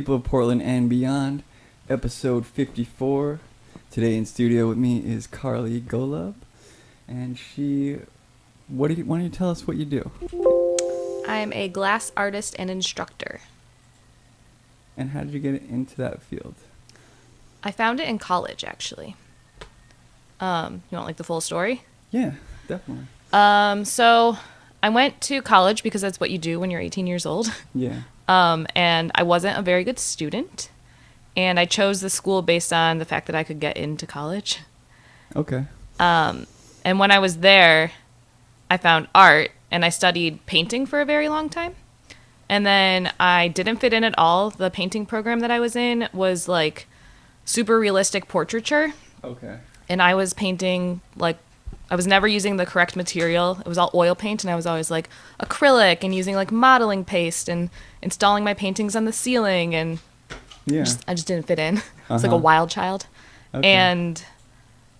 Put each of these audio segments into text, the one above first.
People of Portland and beyond, episode 54. Today in studio with me is Karlye Golub, and why don't you tell us what you do? I'm a glass artist and instructor. And how did you get into that field? I found it in college, actually. You want like the full story? Yeah, definitely. So I went to college because that's what you do when you're 18 years old. Yeah. And I wasn't a very good student. And I chose the school based on the fact that I could get into college. Okay. And when I was there, I found art, and I studied painting for a very long time. And then I didn't fit in at all. The painting program that I was in was like super realistic portraiture. Okay. And I was painting I was never using the correct material. It was all oil paint, and I was always like acrylic and using like modeling paste and installing my paintings on the ceiling, and Yeah. I just didn't fit in. I was like a wild child. Okay. And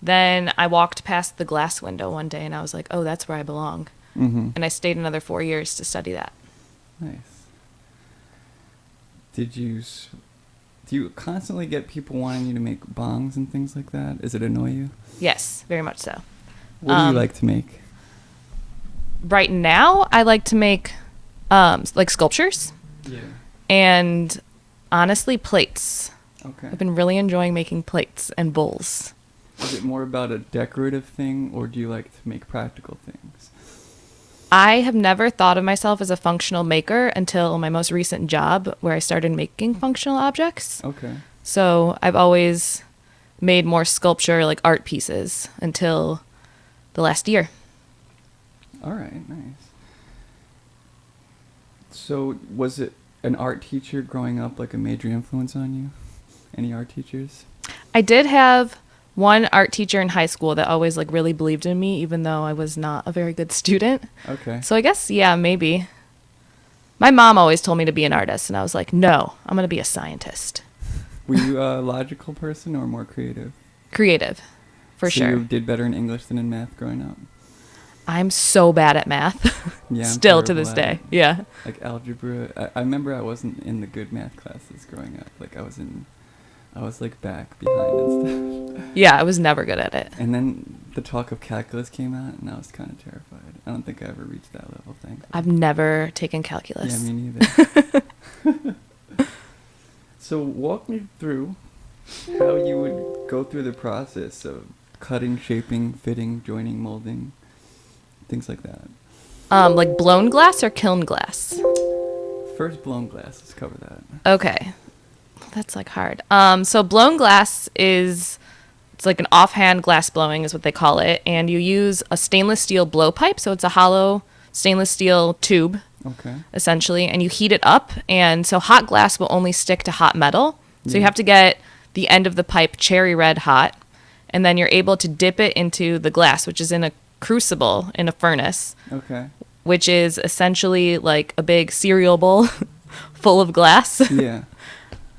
then I walked past the glass window one day, and I was like, oh, that's where I belong. Mm-hmm. And I stayed another 4 years to study that. Nice. Do you constantly get people wanting you to make bongs and things like that? Does it annoy you? Yes, very much so. What do you like to make? Right now, I like to make like sculptures. Yeah. And honestly, plates. Okay. I've been really enjoying making plates and bowls. Is it more about a decorative thing, or do you like to make practical things? I have never thought of myself as a functional maker until my most recent job, where I started making functional objects. Okay. So I've always made more sculpture, like art pieces, until the last year. All right, nice. So was it an art teacher growing up like a major influence on you? Any art teachers? I did have one art teacher in high school that always like really believed in me, even though I was not a very good student. Okay. So I guess, yeah, maybe. My mom always told me to be an artist, and I was like, no, I'm going to be a scientist. Were you a logical person or more creative? Creative, for So sure. you did better in English than in math growing up? I'm so bad at math. Yeah. I'm Still to terrible this at day. it. Yeah. Like algebra. I remember I wasn't in the good math classes growing up. Like I was like back behind and stuff. Yeah, I was never good at it. And then the talk of calculus came out, and I was kind of terrified. I don't think I ever reached that level, thankfully. I've never taken calculus. Yeah, me neither. So walk me through how you would go through the process of cutting, shaping, fitting, joining, molding, things like that. Like blown glass or kiln glass? First, blown glass. Let's cover that. Okay. That's like hard. So blown glass it's like an offhand glass blowing is what they call it. And you use a stainless steel blowpipe. So it's a hollow stainless steel tube, Okay. essentially. And you heat it up. And so hot glass will only stick to hot metal. So you have to get the end of the pipe cherry red hot. And then you're able to dip it into the glass, which is in a crucible in a furnace, Okay. which is essentially like a big cereal bowl full of glass. Yeah.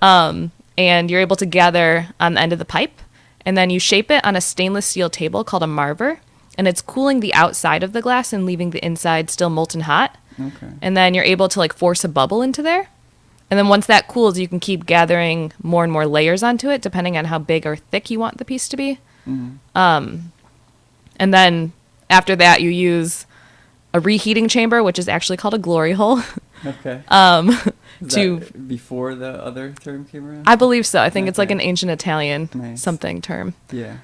And you're able to gather on the end of the pipe, and then you shape it on a stainless steel table called a marver, and it's cooling the outside of the glass and leaving the inside still molten hot. Okay. And then you're able to like force a bubble into there. And then once that cools, you can keep gathering more and more layers onto it, depending on how big or thick you want the piece to be. Mm-hmm. And then after that, you use a reheating chamber, which is actually called a glory hole. Okay. Is to that before the other term came around? I believe so. I think it's like Okay. an ancient Italian Nice. something term. Yeah.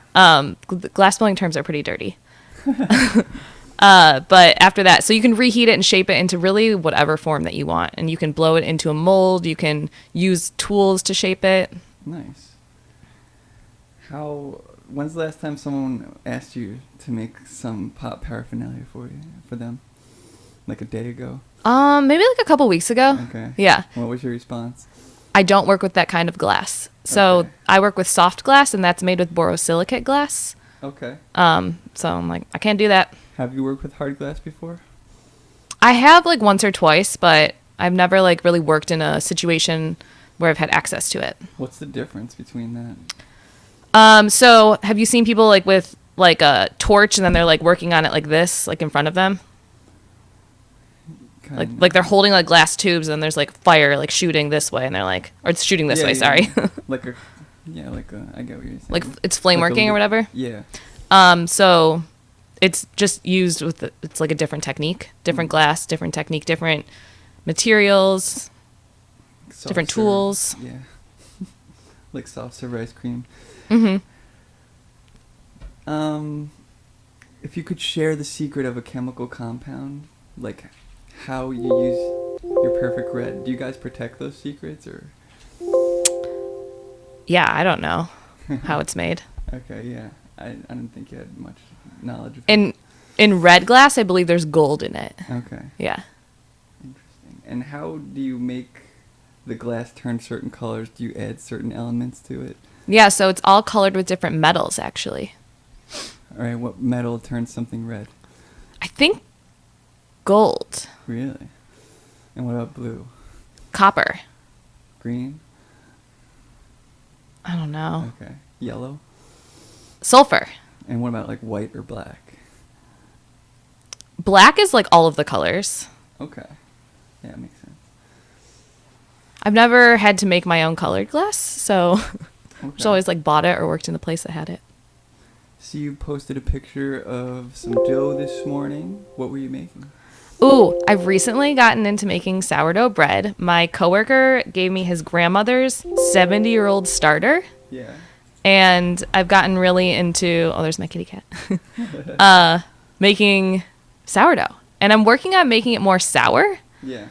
Glass blowing terms are pretty dirty. But after that, so you can reheat it and shape it into really whatever form that you want. And you can blow it into a mold. You can use tools to shape it. Nice. When's the last time someone asked you to make some pop paraphernalia for them? Like a day ago? Maybe like a couple weeks ago. Okay. Yeah. What was your response? I don't work with that kind of glass. So Okay. I work with soft glass, and that's made with borosilicate glass. Okay. So I'm like, I can't do that. Have you worked with hard glass before? I have like once or twice, but I've never like really worked in a situation where I've had access to it. What's the difference between that? So have you seen people like with like a torch and then they're like working on it like this, like in front of them? Like they're holding like glass tubes and there's like fire like shooting this way and they're like, or it's shooting this way. Sorry. like a I get what you're saying. Like it's flame like working or whatever. Yeah. So it's just used with it's like a different technique, different glass, different technique, different materials, different tools. Yeah. Like soft serve ice cream. Mm-hmm. If you could share the secret of a chemical compound, like how you use your perfect red, do you guys protect those secrets or? Yeah, I don't know how it's made. Okay, yeah. I didn't think you had much knowledge of it. In red glass, I believe there's gold in it. Okay. Yeah. Interesting. And how do you make the glass turn certain colors? Do you add certain elements to it? Yeah, so it's all colored with different metals, actually. All right, what metal turns something red? I think gold. Really? And what about blue? Copper. Green? I don't know. Okay. Yellow? Sulfur. And what about like white or black? Black is like all of the colors. Okay. Yeah, that makes sense. I've never had to make my own colored glass, so Okay. just always like bought it or worked in a place that had it. So you posted a picture of some dough this morning. What were you making? Ooh, I've recently gotten into making sourdough bread. My coworker gave me his grandmother's 70-year-old starter. Yeah. And I've gotten really into, oh, there's my kitty cat, making sourdough. And I'm working on making it more sour. Yeah.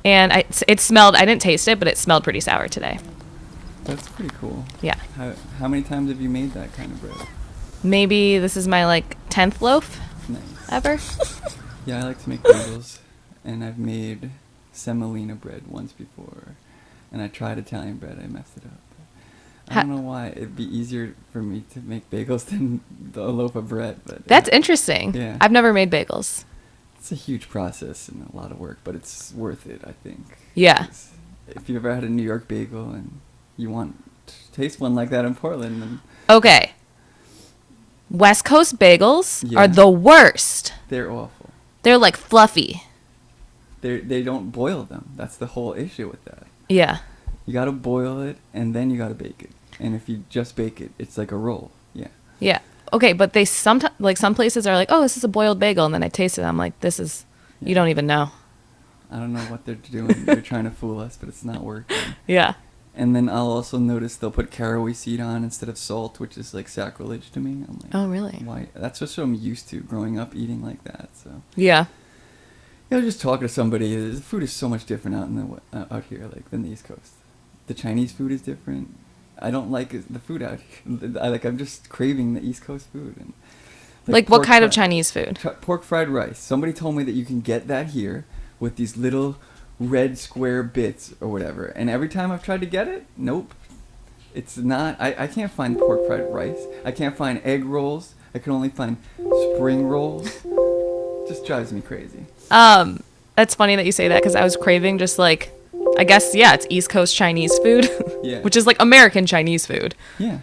And it smelled, I didn't taste it, but it smelled pretty sour today. That's pretty cool. Yeah. How many times have you made that kind of bread? Maybe this is my like 10th loaf Nice. ever. Yeah, I like to make bagels, and I've made semolina bread once before, and I tried Italian bread. I messed it up. I don't know why. It'd be easier for me to make bagels than a loaf of bread. But That's interesting. Yeah. I've never made bagels. It's a huge process and a lot of work, but it's worth it, I think. Yeah. If you've ever had a New York bagel and you want to taste one like that in Portland, then Okay. West Coast bagels Yeah. are the worst. they're awful. They're like fluffy. They don't boil them. That's the whole issue with that. Yeah. You gotta boil it, and then you gotta bake it. And if you just bake it, it's like a roll. Yeah. Yeah. Okay, but they sometimes, like some places are like, oh, this is a boiled bagel. And then I taste it. I'm like, this is, you don't even know. I don't know what they're doing. They're trying to fool us, but it's not working. Yeah. And then I'll also notice they'll put caraway seed on instead of salt, which is like sacrilege to me. I'm like, Oh, really? why? That's just what I'm used to growing up eating like that. So Yeah. yeah, just talk to somebody. The food is so much different out in the out here, like than the East Coast. The Chinese food is different. I don't like the food out here. I'm just craving the East Coast food. And Like what pork kind of fri- Chinese food? Pork fried rice. Somebody told me that you can get that here with these little red square bits or whatever. And every time I've tried to get it, nope. It's not. I can't find pork fried rice. I can't find egg rolls. I can only find spring rolls. Just drives me crazy. That's funny that you say that because I was craving just like, I guess, yeah, it's East Coast Chinese food. Yeah. Which is like American Chinese food. Yeah.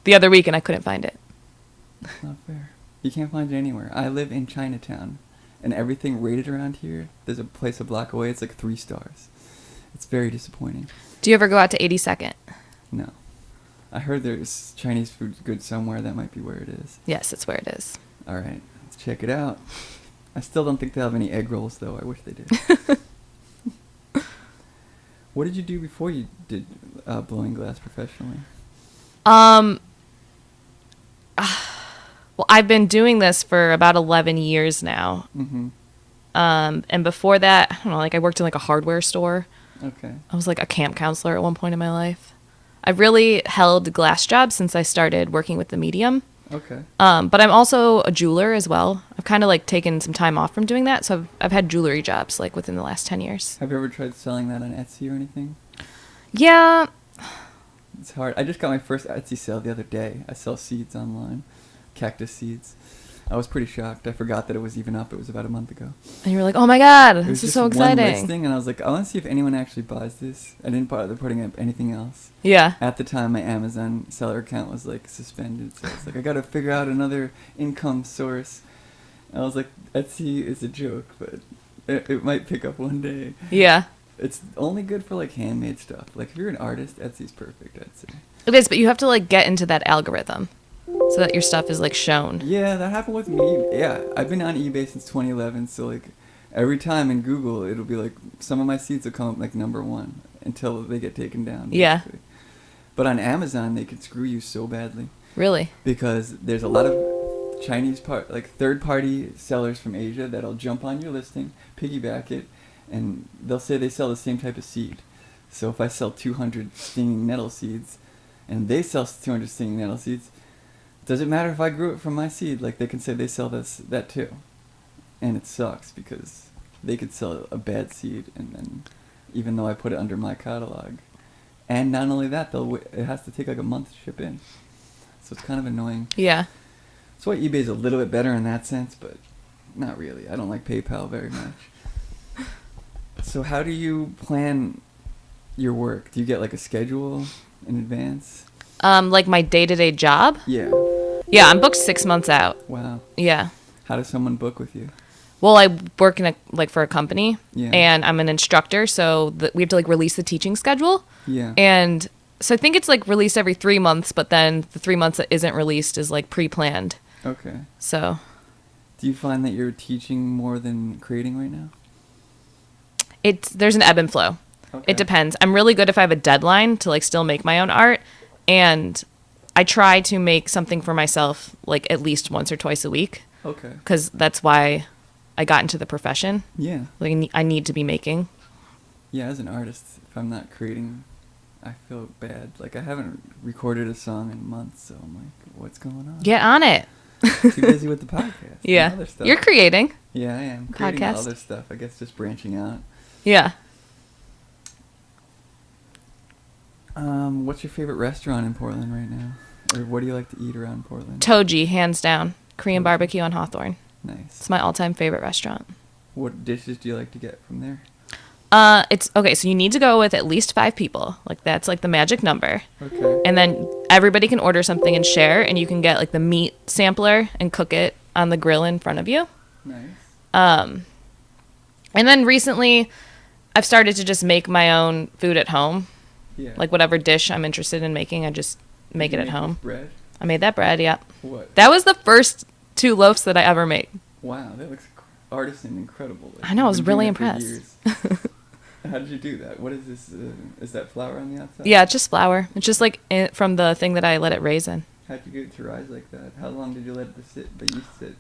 The other week and I couldn't find it. It's not fair. You can't find it anywhere. I live in Chinatown, and everything rated around here, there's a place a block away, it's like 3 stars. It's very disappointing. Do you ever go out to 82nd? No. I heard there's Chinese food good somewhere. That might be where it is. Yes, it's where it is. All right. Let's check it out. I still don't think they have any egg rolls, though. I wish they did. What did you do before you did blowing glass professionally? Well, I've been doing this for about 11 years now. Mm-hmm. And before that, I don't know, like I worked in like a hardware store. Okay. I was like a camp counselor at one point in my life. I've really held glass jobs since I started working with the medium. Okay. But I'm also a jeweler as well. I've kind of like taken some time off from doing that. So I've had jewelry jobs like within the last 10 years. Have you ever tried selling that on Etsy or anything? Yeah. It's hard. I just got my first Etsy sale the other day. I sell seeds online. Cactus seeds. I was pretty shocked. I forgot that it was even up. It was about a month ago. And you were like, oh my God, It was this is just so one exciting. listing, and I was like, I want to see if anyone actually buys this. I didn't bother putting up anything else. Yeah. At the time, my Amazon seller account was like suspended, so I was like, I gotta figure out another income source. And I was like, Etsy is a joke, but It might pick up one day. Yeah. It's only good for like handmade stuff. Like if you're an artist, Etsy's perfect, I'd say. It is, but you have to like get into that algorithm so that your stuff is like shown. Yeah, that happened with me. Yeah, I've been on eBay since 2011, so like every time in Google, it'll be like some of my seeds will come up like #1 until they get taken down. Yeah. Basically. But on Amazon, they can screw you so badly. Really? Because there's a lot of third-party sellers from Asia that'll jump on your listing, piggyback it, and they'll say they sell the same type of seed. So if I sell 200 stinging nettle seeds, and they sell 200 stinging nettle seeds, doesn't matter if I grew it from my seed. Like they can say they sell that too, and it sucks because they could sell a bad seed, and then even though I put it under my catalog, and not only that, it has to take like a month to ship in. So it's kind of annoying. Yeah. That's why eBay's a little bit better in that sense, but not really. I don't like PayPal very much. So how do you plan your work? Do you get like a schedule in advance? Like my day-to-day job? Yeah. Yeah, I'm booked 6 months out. Wow. Yeah. How does someone book with you? Well, I work for a company, Yeah. and I'm an instructor, so we have to like release the teaching schedule. Yeah. And so I think it's like released every 3 months, but then the 3 months that isn't released is like pre-planned. Okay. So. Do you find that you're teaching more than creating right now? There's an ebb and flow. Okay. It depends. I'm really good if I have a deadline to like still make my own art, and I try to make something for myself like at least once or twice a week. Okay. Because that's why I got into the profession. Yeah. Like I need to be making. Yeah, as an artist, if I'm not creating, I feel bad. Like I haven't recorded a song in months, so I'm like, what's going on? Get on it. Too busy with the podcast. Yeah. And other stuff. You're creating. Yeah, I am. Creating Podcast. other stuff. I guess just branching out. Yeah. What's your favorite restaurant in Portland right now? Or what do you like to eat around Portland? Toji, hands down. Korean barbecue on Hawthorne. Nice. It's my all-time favorite restaurant. What dishes do you like to get from there? It's okay. So you need to go with at least 5 people. Like that's like the magic number. Okay. And then everybody can order something and share, and you can get like the meat sampler and cook it on the grill in front of you. Nice. And then recently, I've started to just make my own food at home. Yeah. Like whatever dish I'm interested in making, I just make it at home. Bread? I made that bread, yeah. What? That was the first 2 loaves that I ever made. Wow, that looks artisan incredible. Like, I know, I was you've been really doing it for impressed. years. How did you do that? What is this? Is that flour on the outside? Yeah, it's just flour. It's just like from the thing that I let it raise in. How'd you get it to rise like that? How long did you let it sit? But you sit.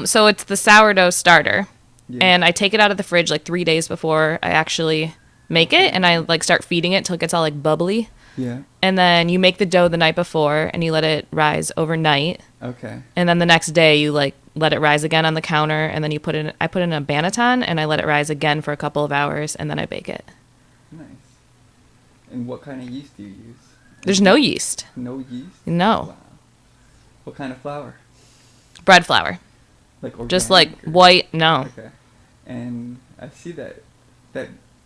So it's the sourdough starter. Yeah. And I take it out of the fridge like 3 days before I actually make it, and I like start feeding it till it gets all like bubbly. Yeah. And then you make the dough the night before, and you let it rise overnight. Okay. And then the next day you like let it rise again on the counter, and then I put it in a banneton, and I let it rise again for a couple of hours, and then I bake it. Nice. And what kind of yeast do you use? There's no yeast. No yeast? No. Wow. What kind of flour? Bread flour. Like organic? Just like or- white, no. Okay. And I see that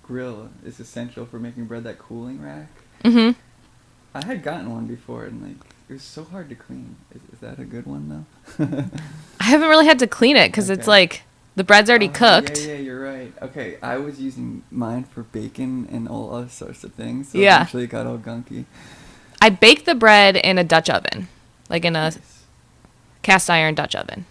grill is essential for making bread, that cooling rack. Mm-hmm. I had gotten one before, and like it was so hard to clean. Is that a good one though? I haven't really had to clean it because it's Okay. like the bread's already Oh, cooked. Yeah, you're right. Okay, I was using mine for bacon and all other sorts of things. So Yeah. eventually it got all gunky. I bake the bread in a Dutch oven, like in a Nice. cast iron Dutch oven.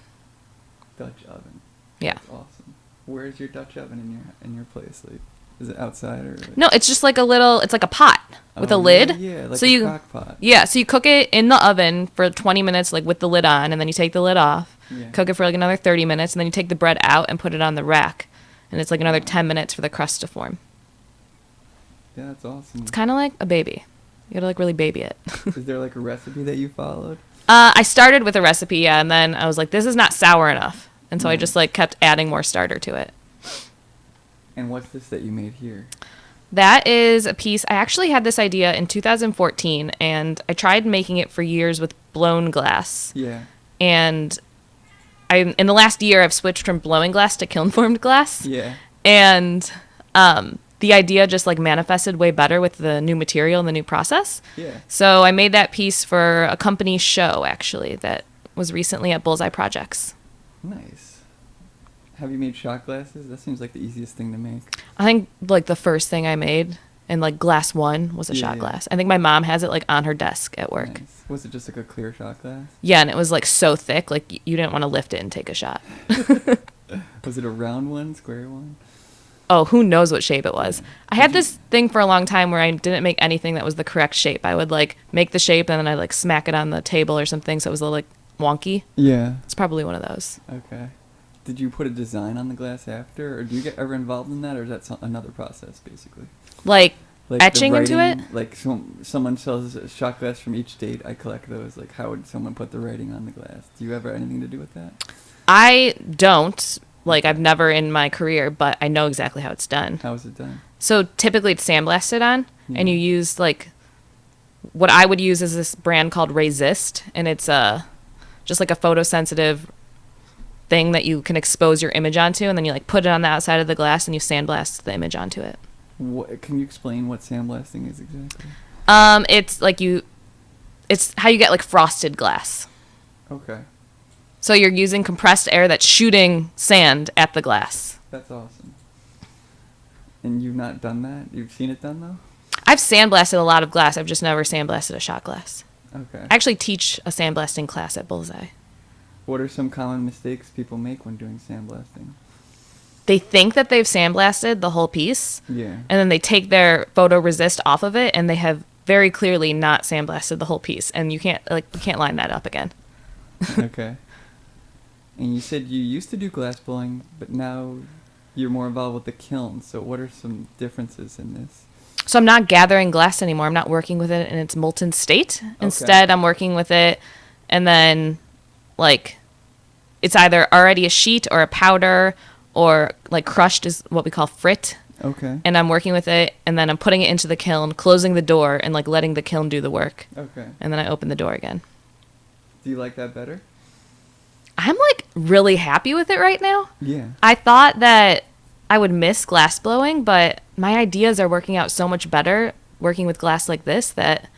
Dutch oven. Yeah. That's awesome. Where's your Dutch oven in your place? Like, is it outside or? Like... No, it's just like it's like a pot with a Oh, lid. Yeah, like so a crock pot. Yeah, so you cook it in the oven for 20 minutes, like with the lid on, and then you take the lid off, Yeah. cook it for like another 30 minutes, and then you take the bread out and put it on the rack, and it's like another 10 minutes for the crust to form. Yeah, that's awesome. It's kind of like a baby. You gotta like really baby it. Is there like a recipe that you followed? I started with a recipe, yeah, and then I was like, this is not sour enough, and so I Nice. just like kept adding more starter to it. And what's this that you made here? That is a piece. I actually had this idea in 2014, and I tried making it for years with blown glass. Yeah. And in the last year, I've switched from blowing glass to kiln formed glass. Yeah. And the idea just like manifested way better with the new material and the new process. Yeah. So I made that piece for a company show actually that was recently at Bullseye Projects. Nice. Have you made shot glasses? That seems like the easiest thing to make. I think like the first thing I made and like glass one was a shot glass. I think my mom has it like on her desk at work. Nice. Was it just like a clear shot glass? Yeah, and it was like so thick, like you didn't want to lift it and take a shot. Was it a round one, square one? Oh, who knows what shape it was. I had this thing for a long time where I didn't make anything that was the correct shape. I would like make the shape and then I like smack it on the table or something so it was a little like wonky. Yeah. It's probably one of those. Okay. Did you put a design on the glass after, or do you get ever involved in that, or is that another process, basically? Like Like etching the into writing, it? Like someone sells a shot glass from each state, I collect those. Like, how would someone put the writing on the glass? Do you ever have anything to do with that? I don't. Like, I've never in my career, but I know exactly how it's done. How is it done? So typically it's sandblasted on, and Yeah. you use like what I would use is this brand called Resist, and it's just like a photosensitive thing that you can expose your image onto, and then you like put it on the outside of the glass and you sandblast the image onto it. What, can you explain what sandblasting is exactly? It's like it's how you get like frosted glass. Okay. So you're using compressed air that's shooting sand at the glass. That's awesome. And you've not done that? You've seen it done, though? I've sandblasted a lot of glass. I've just never sandblasted a shot glass. Okay. I actually teach a sandblasting class at Bullseye. What are some common mistakes people make when doing sandblasting? They think that they've sandblasted the whole piece, Yeah. and then they take their photoresist off of it, and they have very clearly not sandblasted the whole piece, and you can't line that up again. Okay. And you said you used to do glass blowing, but now you're more involved with the kiln. So what are some differences in this? So I'm not gathering glass anymore. I'm not working with it in its molten state. Instead, I'm working with it, and then like it's either already a sheet or a powder or like crushed is what we call frit. Okay. And I'm working with it, and then I'm putting it into the kiln, closing the door, and like letting the kiln do the work. Okay. And then I open the door again. Do you like that better? I'm like really happy with it right now. Yeah. I thought that I would miss glass blowing, but my ideas are working out so much better working with glass like this that,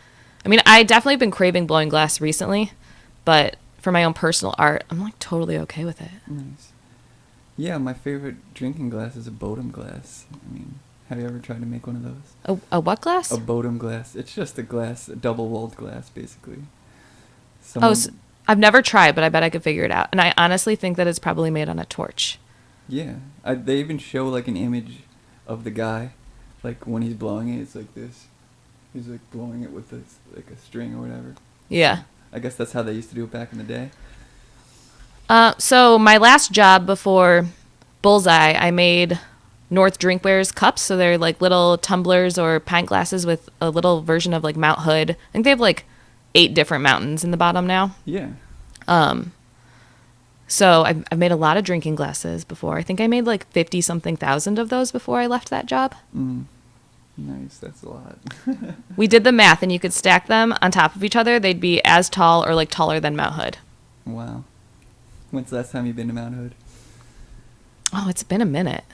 I mean, I definitely been craving blowing glass recently, but for my own personal art, I'm like totally okay with it. Nice. Yeah, my favorite drinking glass is a Bodum glass. I mean, have you ever tried to make one of those? A what glass? A Bodum glass. It's just a glass, a double-walled glass, basically. I've never tried, but I bet I could figure it out. And I honestly think that it's probably made on a torch. Yeah. They even show, like, an image of the guy. Like, when he's blowing it, it's like this. He's, like, blowing it with, this, like, a string or whatever. Yeah. I guess that's how they used to do it back in the day. So my last job before Bullseye, I made North Drinkware's cups. So they're like little tumblers or pint glasses with a little version of like Mount Hood. I think they have like 8 different mountains in the bottom now. Yeah. So I've made a lot of drinking glasses before. I think I made like 50-something thousand of those before I left that job. Nice. That's a lot. We did the math, and you could stack them on top of each other. They'd be as tall or like taller than Mount Hood. Wow. When's the last time you've been to Mount Hood? Oh, it's been a minute.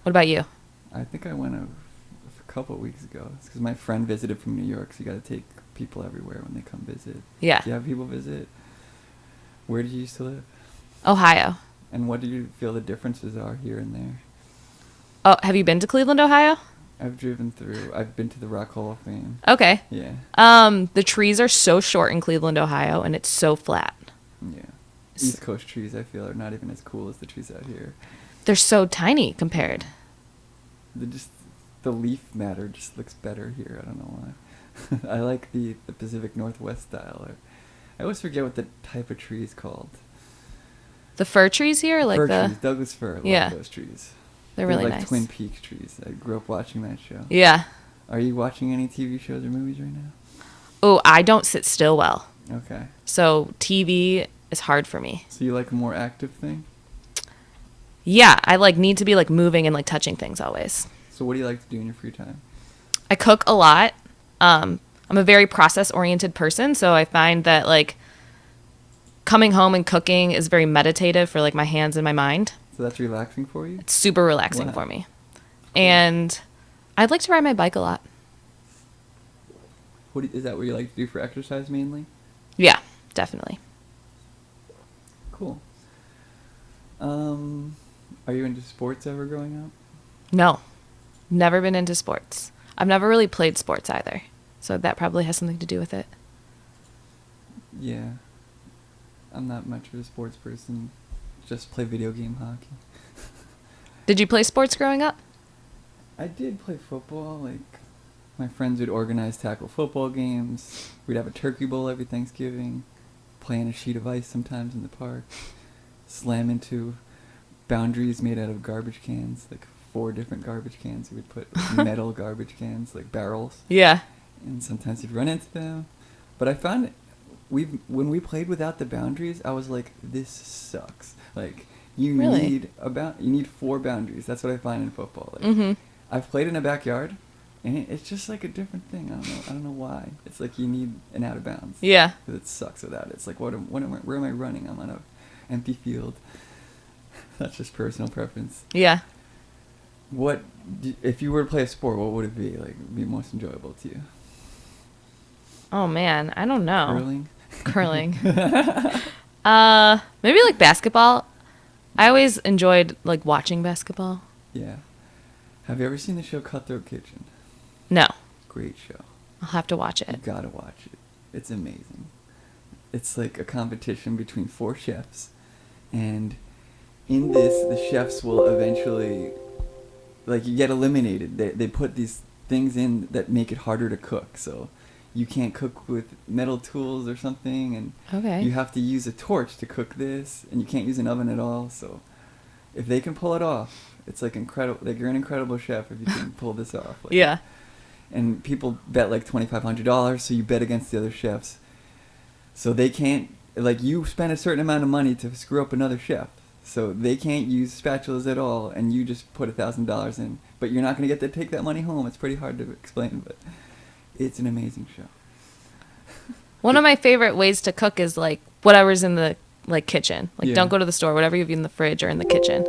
What about you? I think I went a couple of weeks ago. It's because my friend visited from New York, so you got to take people everywhere when they come visit. Yeah. Do you have people visit? Where did you used to live? Ohio. And what do you feel the differences are here and there? Oh, have you been to Cleveland, Ohio? I've driven through. I've been to the Rock Hall of Fame. Okay. Yeah. The trees are so short in Cleveland, Ohio, and it's so flat. Yeah. East Coast trees, I feel, are not even as cool as the trees out here. They're so tiny compared. The leaf matter just looks better here. I don't know why. I like the Pacific Northwest style. I always forget what the type of tree is called. The fir trees here, like Fir the trees, Douglas fir. I Yeah. love those trees. they're really like nice. Twin Peaks trees. I grew up watching that show. Yeah. Are you watching any TV shows or movies right now? Oh, I don't sit still well, Okay. so TV is hard for me. So you like a more active thing? Yeah, I like need to be like moving and like touching things always. So what do you like to do in your free time? I cook a lot. I'm a very process-oriented person, so I find that like coming home and cooking is very meditative for like my hands and my mind. So that's relaxing for you? It's super relaxing Wow. for me. And I'd like to ride my bike a lot. Is that what you like to do for exercise mainly? Yeah, definitely. Cool. Are you into sports ever growing up? No, never been into sports. I've never really played sports either. So that probably has something to do with it. Yeah. I'm not much of a sports person. Just play video game hockey. Did you play sports growing up? I did play football. Like, my friends would organize tackle football games. We'd have a turkey bowl every Thanksgiving. Play on a sheet of ice sometimes in the park. Slam into boundaries made out of garbage cans, like 4 different garbage cans. We would put metal garbage cans, like barrels. Yeah. And sometimes you'd run into them. But I found when we played without the boundaries, I was like, this sucks. Like, you need 4 boundaries. That's what I find in football. Like, I've played in a backyard, and it's just like a different thing. I don't know why. It's like you need an out of bounds. Yeah. Because it sucks without it. It's like, where am I running? I'm on a empty field. That's just personal preference. Yeah. If you were to play a sport, what would it be? Like, be most enjoyable to you? Oh man, I don't know. Curling? Maybe like basketball. I always enjoyed like watching basketball. Yeah. Have you ever seen the show Cutthroat Kitchen? No. Great show. I'll have to watch it. You gotta watch it. It's amazing. It's like a competition between 4 chefs, and in this, the chefs will eventually, like, you get eliminated. They put these things in that make it harder to cook, so you can't cook with metal tools or something, and Okay. you have to use a torch to cook this, and you can't use an oven at all. So if they can pull it off, it's like incredible. Like, you're an incredible chef if you can pull this off. Like, Yeah. and people bet like $2,500, so you bet against the other chefs. So they can't, like, you spend a certain amount of money to screw up another chef. So they can't use spatulas at all, and you just put $1,000 in. But you're not going to get to take that money home. It's pretty hard to explain, but it's an amazing show. One of my favorite ways to cook is like whatever's in the like kitchen. Like, Yeah. don't go to the store. Whatever you have in the fridge or in the kitchen.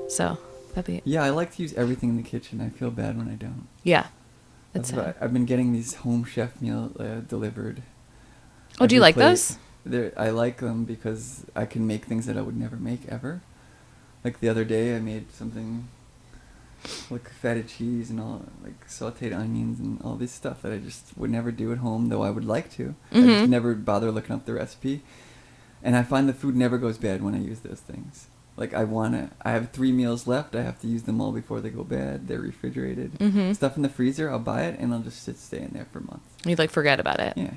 So that'd be Yeah, I like to use everything in the kitchen. I feel bad when I don't. yeah. That's That's why I've been getting these home chef meal delivered. Oh, do you Every like plate. those? I like them because I can make things that I would never make ever. Like the other day, I made something like feta cheese and all, like sauteed onions and all this stuff that I just would never do at home, though I would like to. I just never bother looking up the recipe. And I find the food never goes bad when I use those things. Like, I have 3 meals left. I have to use them all before they go bad. They're refrigerated. Stuff in the freezer, I'll buy it and I'll just stay in there for months. You'd like forget about it. Yeah.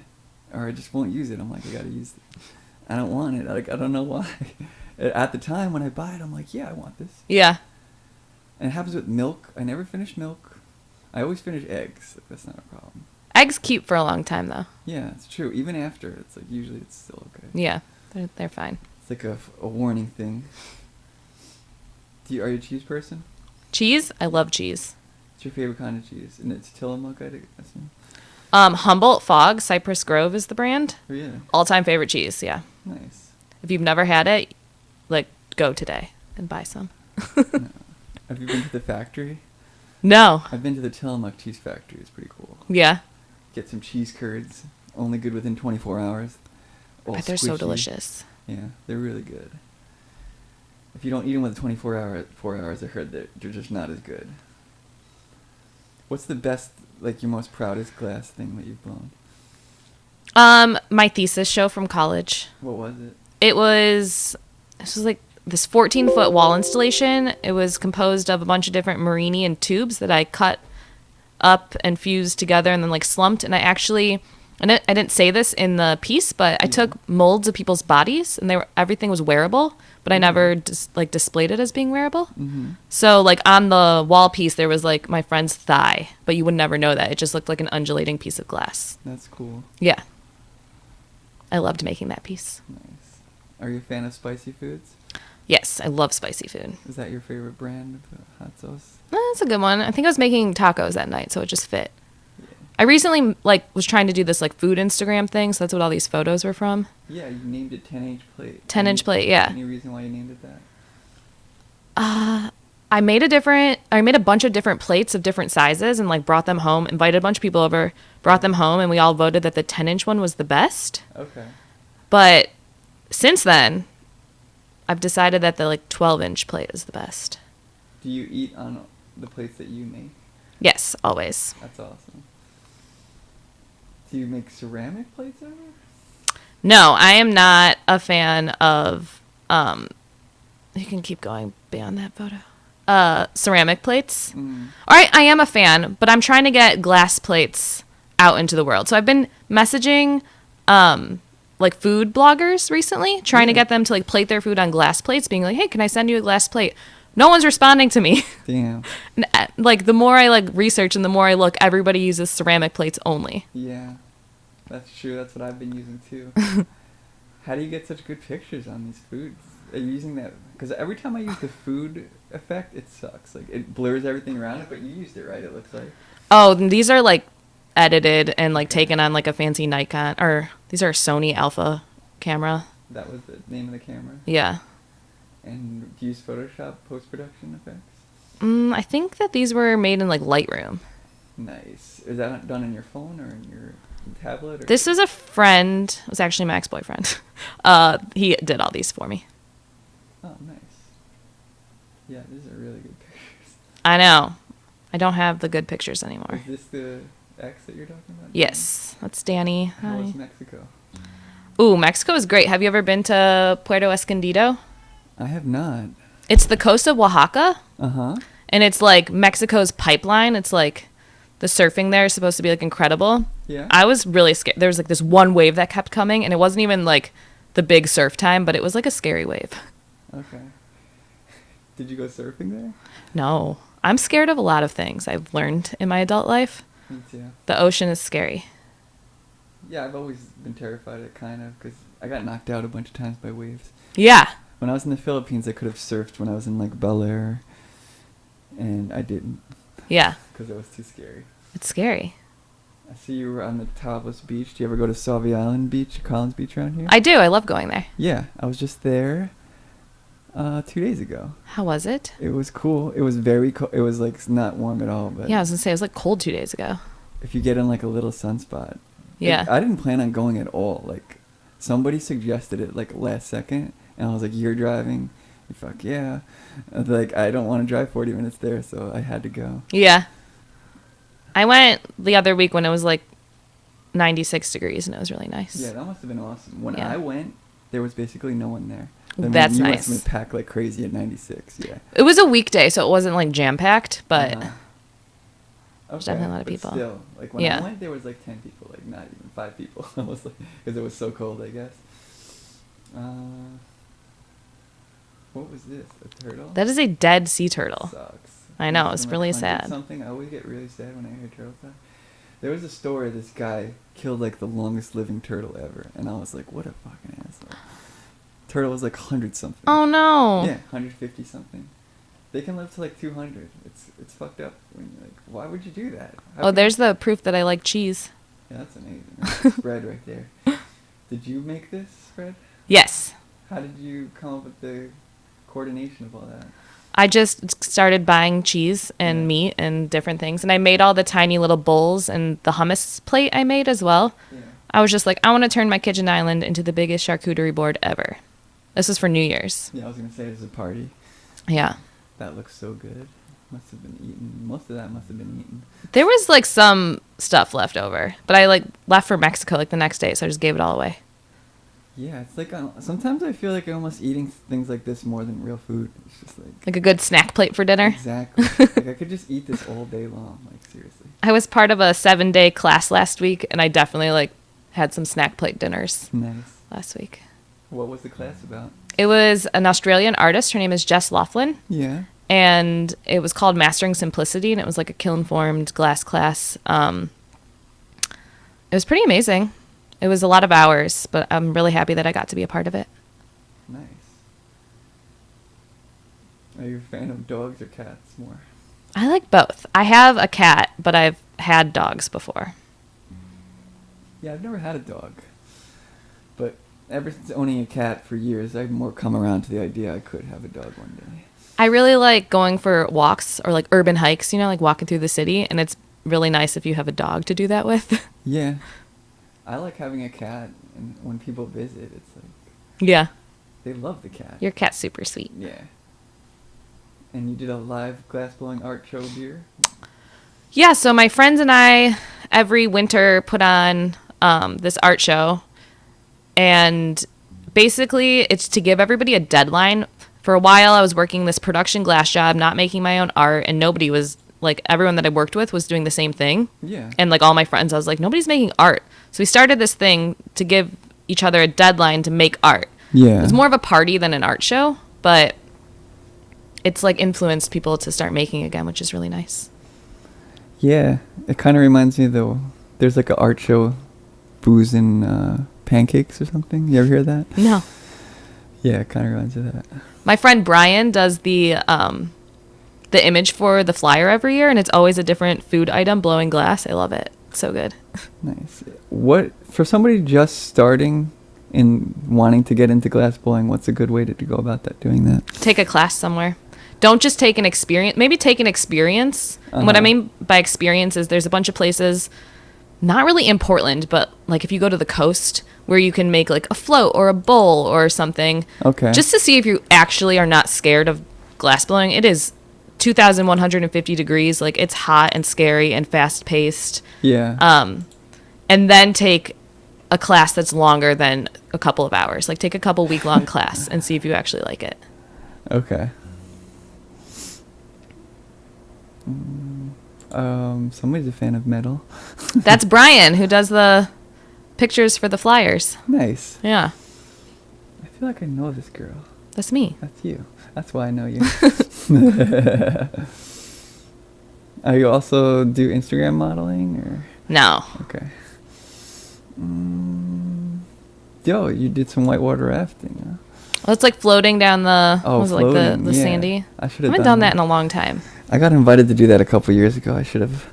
Or I just won't use it. I'm like, I gotta use it. I don't want it. Like, I don't know why. At the time when I buy it, I'm like, yeah, I want this. Yeah. And it happens with milk. I never finish milk. I always finish eggs. Like, that's not a problem. Eggs keep for a long time though. Yeah, it's true. Even after, it's like, usually it's still okay. Yeah. They're fine. It's like a warning thing. Are you a cheese person? Cheese? I love cheese. What's your favorite kind of cheese? And it's Tillamook, I assume? Humboldt Fog, Cypress Grove is the brand. Oh, yeah. All-time favorite cheese, yeah. Nice. If you've never had it, like, go today and buy some. No. Have you been to the factory? No. I've been to the Tillamook cheese factory. It's pretty cool. Yeah. Get some cheese curds. Only good within 24 hours. But they're so squishy. delicious. Yeah, they're really good. If you don't eat them within 4 hours, I heard that they're just not as good. What's the best, like, your most proudest glass thing that you've blown? My thesis show from college. What was it? This was like this 14-foot wall installation. It was composed of a bunch of different Marini and tubes that I cut up and fused together and then like slumped. And I didn't say this in the piece, but I took molds of people's bodies and everything was wearable, but I never displayed it as being wearable. Mm-hmm. So like on the wall piece, there was like my friend's thigh, but you would never know that. It just looked like an undulating piece of glass. That's cool. Yeah. I loved making that piece. Nice. Are you a fan of spicy foods? Yes, I love spicy food. Is that your favorite brand of hot sauce? That's a good one. I think I was making tacos that night, so it just fit. Yeah. I recently was trying to do this like food Instagram thing, so that's what all these photos were from. Yeah, you named it 10-inch plate. 10-inch plate, yeah. Any reason why you named it that? I made a bunch of different plates of different sizes and like brought them home, invited a bunch of people over, brought them home, and we all voted that the 10-inch one was the best. Okay. But since then, I've decided that the like 12-inch plate is the best. Do you eat on the plates that you make? Yes, always. That's awesome. Do you make ceramic plates ever? No, I am not a fan of you can keep going beyond that photo. Ceramic plates. Mm. All right, I am a fan, but I'm trying to get glass plates out into the world. So I've been messaging like food bloggers recently, trying to get them to like plate their food on glass plates, being like, "Hey, can I send you a glass plate?" No one's responding to me. Damn. Like the more I like research and the more I look, everybody uses ceramic plates only. Yeah, that's true. That's what I've been using too. How do you get such good pictures on these foods? Are you using that? Because every time I use the food effect, it sucks. Like it blurs everything around it, but you used it right. It looks like. Oh, these are like edited and like taken on like a fancy Nikon, or these are a Sony Alpha camera. That was the name of the camera. Yeah. And do you use Photoshop post-production effects? I think that these were made in like Lightroom. Nice. Is that done in your phone or in your tablet? Or This was a friend. It was actually my ex-boyfriend. He did all these for me. Oh, nice. Yeah, these are really good pictures. I know. I don't have the good pictures anymore. Is this the ex that you're talking about? Yes. That's Danny. How Hi. was Mexico? Ooh, Mexico is great. Have you ever been to Puerto Escondido? I have not. It's the coast of Oaxaca, Uh-huh. and it's like Mexico's pipeline. It's like the surfing there is supposed to be like incredible. Yeah. I was really scared. There was like this one wave that kept coming, and it wasn't even like the big surf time, but it was like a scary wave. Okay. Did you go surfing there? No, I'm scared of a lot of things I've learned in my adult life. Me too. The ocean is scary. Yeah, I've always been terrified of it, kind of, because I got knocked out a bunch of times by waves. Yeah. When I was in the Philippines, I could have surfed when I was in, like, Bel Air, and I didn't. Yeah. Because it was too scary. It's scary. I see you were on the Tawas Beach. Do you ever go to Sauvie Island Beach, Collins Beach around here? I do. I love going there. Yeah, I was just there 2 days ago. How was it? It was cool. It was very cold. It was, like, not warm at all, but Yeah, I was going to say, it was like cold 2 days ago. if you get in, like, a little sunspot. Yeah. I didn't plan on going at all. Like, somebody suggested it, like, last second, and I was like, "You're driving?" Fuck yeah. I was like, I don't want to drive 40 minutes there, so I had to go. Yeah. I went the other week when it was like 96 degrees, and it was really nice. Yeah, that must have been awesome. When Yeah. I went, there was basically no one there. That's you nice. must have been packed like crazy at 96, yeah. It was a weekday, so it wasn't like jam-packed, but There's definitely a lot of people. Still, like, when Yeah. I went, there was like 10 people, like, not even 5 people. Almost like, because it was so cold, I guess. What was this? A turtle? that is a dead sea turtle. Sucks. I know, From, it's like, really 100 sad. Something. I always get really sad when I hear turtles die. There was a story, this guy killed like the longest living turtle ever, and I was like, what a fucking asshole. Turtle was like 100 something. Oh, no. Yeah, 150 something. They can live to like 200. It's fucked up. When you're like, why would you do that? Oh, there's the proof that I like cheese. Yeah, that's amazing. That's spread right there. Did you make this spread? Yes. How did you come up with the coordination of all that? I just started buying cheese and Yeah. meat and different things, and I made all the tiny little bowls and the hummus plate I made as well. Yeah. I was just like, I want to turn my kitchen island into the biggest charcuterie board ever. This was for New Year's. Yeah, I was gonna say this is a party. Yeah. That looks so good. Must have been eaten. Most of that must have been eaten. There was like some stuff left over, but I like left for Mexico like the next day, so I just gave it all away. Yeah, it's like sometimes I feel like I'm almost eating things like this more than real food. It's just Like a good snack plate for dinner. exactly. Like I could just eat this all day long. Like seriously. I was part of a 7-day class last week, and I definitely like had some snack plate dinners Nice. last week. What was the class about? It was an Australian artist. Her name is Jess Laughlin. Yeah. And it was called Mastering Simplicity, and it was like a kiln-formed glass class. It was pretty amazing. It was a lot of hours, but I'm really happy that I got to be a part of it. Nice. Are you a fan of dogs or cats more? I like both. I have a cat, but I've had dogs before. Yeah, I've never had a dog. But ever since owning a cat for years, I've more come around to the idea I could have a dog one day. I really like going for walks or like urban hikes, you know, like walking through the city, and it's really nice if you have a dog to do that with. Yeah. I like having a cat, and when people visit, it's like... Yeah. They love the cat. Your cat's super sweet. Yeah. And you did a live glassblowing art show here? Yeah, so my friends and I every winter put on this art show. And basically it's to give everybody a deadline. For a while I was working this production glass job, not making my own art, and nobody was, like, everyone that I worked with was doing the same thing. Yeah. And, like, all my friends, I was like, nobody's making art. So we started this thing to give each other a deadline to make art. Yeah. It's more of a party than an art show, but it's, like, influenced people to start making again, which is really nice. Yeah. It kind of reminds me, though, there's, like, an art show, booze and pancakes or something. You ever hear that? No. Yeah, it kind of reminds me of that. My friend Brian does the image for the flyer every year, and it's always a different food item blowing glass. I love it. It's so good. Nice. What, for somebody just starting and wanting to get into glass blowing, what's a good way to go about doing that? Take a class somewhere. Don't just take an experience. Maybe take an experience. And what I mean by experience is there's a bunch of places, not really in Portland, but like if you go to the coast where you can make like a float or a bowl or something. Okay. Just to see if you actually are not scared of glass blowing. It is 2,150 degrees. Like, it's hot and scary and fast paced. Yeah. And then take a class that's longer than a couple of hours. Like, take a couple week-long class and see if you actually like it. Okay. Somebody's a fan of metal. That's Brian, who does the pictures for the flyers. Nice. Yeah. I feel like I know this girl. That's me. That's you. That's why I know you. You also do Instagram modeling, or? No. Okay. Yo, you did some whitewater rafting, huh? Well, it's like floating down the, was it like floating, the yeah. sandy? I should I have haven't done that in a long time. I got invited to do that a couple years ago. I should have.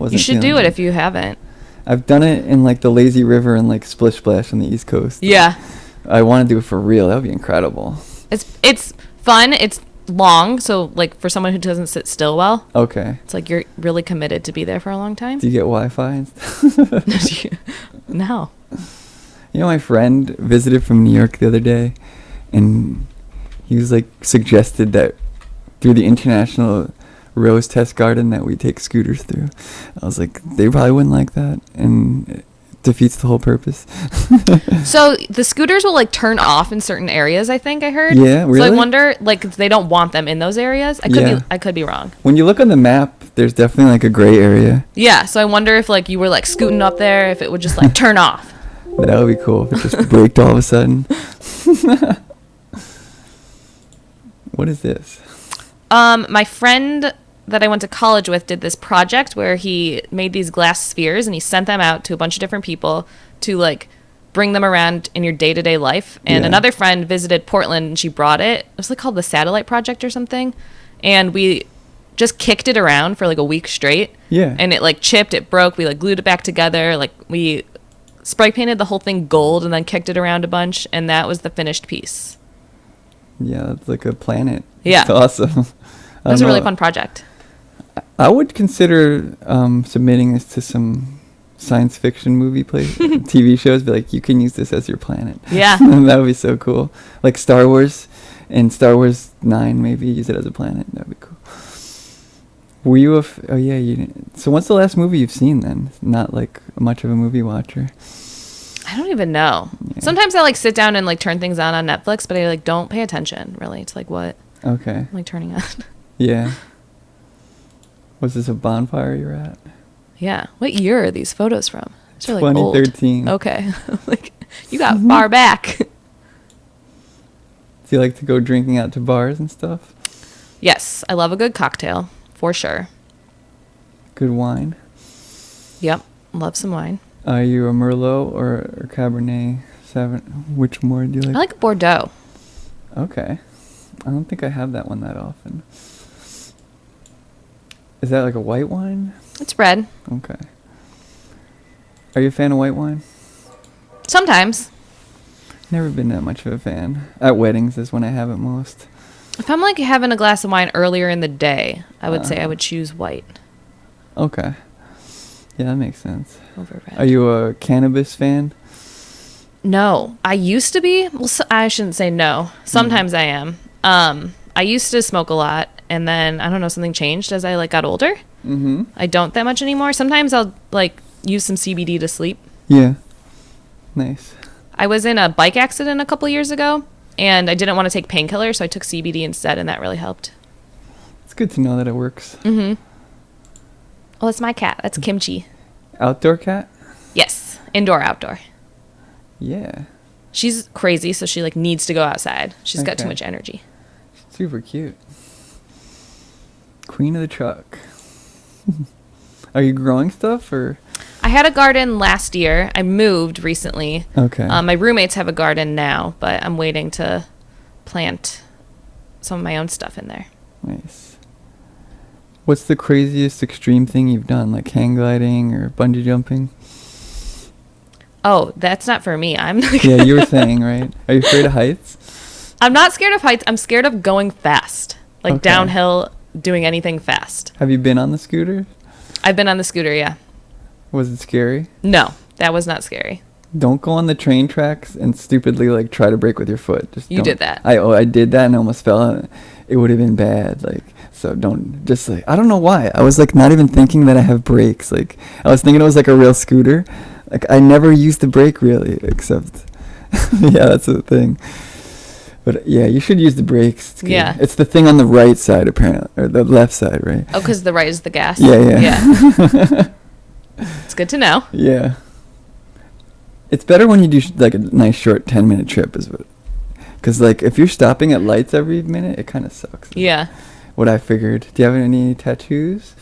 You should do it if you haven't. I've done it in like the lazy river and like Splish Splash on the East Coast. Yeah. I want to do it for real. That would be incredible. It's fun. It's long, so like for someone who doesn't sit still well. Okay. It's like you're really committed to be there for a long time. Do you get Wi-Fi and stuff? No. You know, my friend visited from New York the other day, and he was like suggested that through the International Rose Test Garden that we take scooters through. I was like, they probably wouldn't like that, and it defeats the whole purpose. So the scooters will like turn off in certain areas, I think I heard. Yeah, really? So I wonder, like, if they don't want them in those areas. I could be wrong. When you look on the map, there's definitely like a gray area. Yeah, so I wonder if like you were like scooting up there, if it would just like turn off. That would be cool if it just braked all of a sudden. What is this? My friend that I went to college with did this project where he made these glass spheres and he sent them out to a bunch of different people to like bring them around in your day-to-day life. And another friend visited Portland and she brought it. It was like called the Satellite Project or something. And we just kicked it around for like a week straight. Yeah. And it like chipped, it broke. We like glued it back together. Like we spray painted the whole thing gold and then kicked it around a bunch. And that was the finished piece. Yeah, it's like a planet. Yeah. It's awesome. It was a really fun project. I would consider submitting this to some science fiction movie TV shows. Be like, you can use this as your planet. Yeah. That would be so cool. Like Star Wars and Star Wars 9, maybe use it as a planet. That would be cool. Were you oh yeah, you didn't. So what's the last movie you've seen then? Not like much of a movie watcher. I don't even know. Yeah. Sometimes I like sit down and like turn things on Netflix, but I like don't pay attention really. It's like what Okay. I'm like turning on. Yeah. Was this a bonfire you're at? Yeah. What year are these photos from? It's really old. 2013. Okay. Like you got far back. Do you like to go drinking out to bars and stuff? Yes, I love a good cocktail for sure. Good wine. Yep, love some wine. Are you a Merlot or Cabernet Sauvignon? Which more do you like? I like Bordeaux. Okay. I don't think I have that one that often. Is that like a white wine? It's red. Okay. Are you a fan of white wine? Sometimes. Never been that much of a fan. At weddings is when I have it most. If I'm like having a glass of wine earlier in the day, I would say I would choose white Okay. Yeah, that makes sense. over red. Are you a Cannabis Fan? No, I used to be. Well, I shouldn't say no. Sometimes I am. I used to smoke a lot, and then I don't know, something changed as I like got older. Mm-hmm. I don't that much anymore. Sometimes I'll like use some CBD to sleep. Yeah. Nice. I was in a bike accident a couple years ago, and I didn't want to take painkillers, so I took CBD instead, and that really helped. It's good to know that it works. Mm-hmm. Oh, that's my cat. That's Kimchi. Outdoor cat? Yes. Indoor, outdoor. Yeah. She's crazy, so she like needs to go outside. She's got too much energy. Super cute. Queen of the truck. Are you growing stuff or? I had a garden last year. I moved recently. Okay. My roommates have a garden now, but I'm waiting to plant some of my own stuff in there. Nice. What's the craziest extreme thing you've done, like hang gliding or bungee jumping? Oh, that's not for me. I'm like Yeah, you were saying, right? Are you afraid of heights? I'm not scared of heights. I'm scared of going fast. Like downhill, doing anything fast. Have you been on the scooter? I've been on the scooter, yeah. Was it scary? No, that was not scary. Don't go on the train tracks and stupidly like try to brake with your foot. Just You don't. did that. I did that and I almost fell on it. It would have been bad. Like, so don't just like, I don't know why. I was like not even thinking that I have brakes. Like I was thinking it was like a real scooter. Like I never used the brake really, except yeah, that's the thing. But yeah, you should use the brakes. It's good. Yeah. It's the thing on the right side apparently, or the left side, right? Oh, because the right is the gas? Yeah. It's good to know. Yeah. It's better when you do like a nice short 10-minute trip is what. Because like if you're stopping at lights every minute, it kind of sucks. Yeah. What I figured. Do you have any tattoos?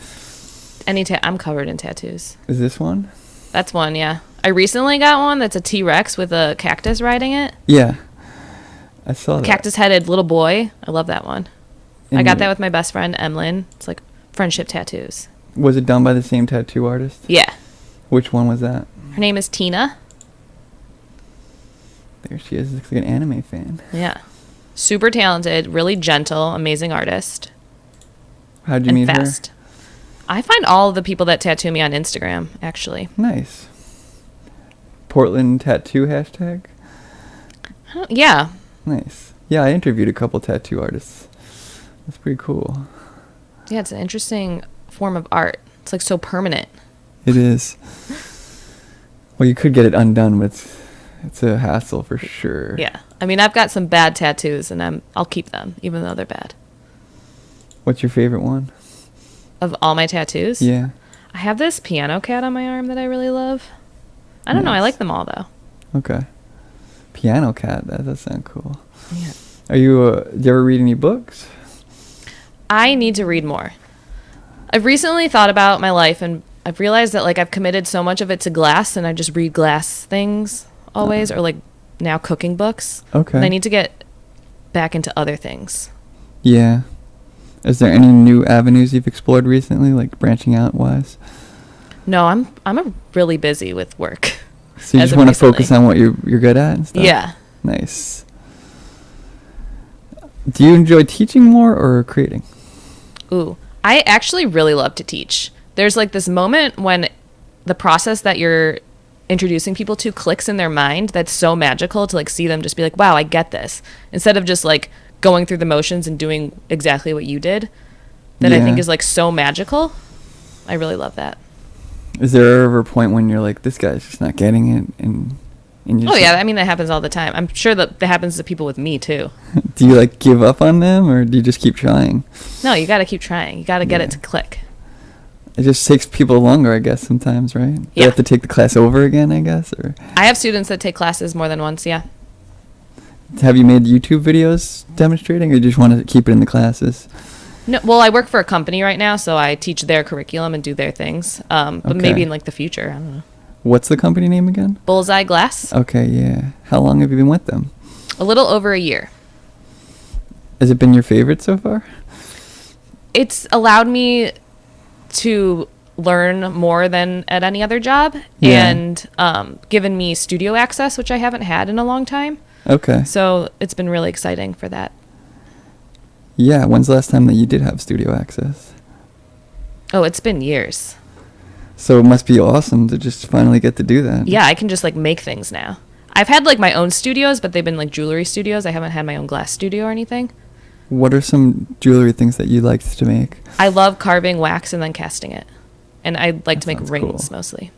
I'm covered in tattoos. Is this one? That's one, yeah. I recently got one that's a T-Rex with a cactus riding it. Yeah. I saw that. Cactus-headed little boy. I love that one. I got that with my best friend, Emlyn. It's like friendship tattoos. Was it done by the same tattoo artist? Yeah. Which one was that? Her name is Tina. There she is. Looks like an anime fan. Yeah. Super talented, really gentle, amazing artist. How'd you and meet fast. her? I find all the people that tattoo me on Instagram, actually. Nice. Portland tattoo hashtag? Yeah. Nice. Yeah, I interviewed a couple tattoo artists. That's pretty cool. Yeah, it's an interesting form of art. It's like so permanent. It is. Well, you could get it undone, but it's a hassle for sure. Yeah. I mean, I've got some bad tattoos, and I'll keep them, even though they're bad. What's your favorite one? Of all my tattoos? Yeah. I have this piano cat on my arm that I really love. I don't know. I like them all, though. Okay. Piano cat. That does sound cool. Yeah. Do you ever read any books? I need to read more. I've recently thought about my life, and I've realized that like I've committed so much of it to glass, and I just read glass things always, or like now cooking books. Okay. And I need to get back into other things. Yeah. Is there any new avenues you've explored recently, like branching out wise? No, I'm really busy with work. So you just want to focus on what you're good at and stuff? Yeah. Nice. Do you enjoy teaching more or creating? Ooh, I actually really love to teach. There's like this moment when the process that you're introducing people to clicks in their mind that's so magical to like see them just be like, wow, I get this. Instead of just like going through the motions and doing exactly what you did. That I think is like so magical. I really love that. Is there ever a point when you're like, this guy's just not getting it? And you Oh, yeah. I mean, that happens all the time. I'm sure that happens to people with me, too. Do you, like, give up on them, or do you just keep trying? No, you got to keep trying. You got to get it to click. It just takes people longer, I guess, sometimes, right? Yeah. They have to take the class over again, I guess? Or I have students that take classes more than once, yeah. have you made YouTube videos demonstrating, or you just want to keep it in the classes? No, well, I work for a company right now, so I teach their curriculum and do their things. But maybe in, like, the future. I don't know. What's the company name again? Bullseye Glass. Okay, yeah. How long have you been with them? A little over a year. Has it been your favorite so far? It's allowed me to learn more than at any other job, and given me studio access, which I haven't had in a long time. Okay. So it's been really exciting for that. Yeah, when's the last time that you did have studio access? Oh, it's been years. So it must be awesome to just finally get to do that. Yeah, I can just like make things now. I've had like my own studios, but they've been like jewelry studios. I haven't had my own glass studio or anything. What are some jewelry things that you liked to make? I love carving wax and then casting it. And I like to make rings cool. mostly.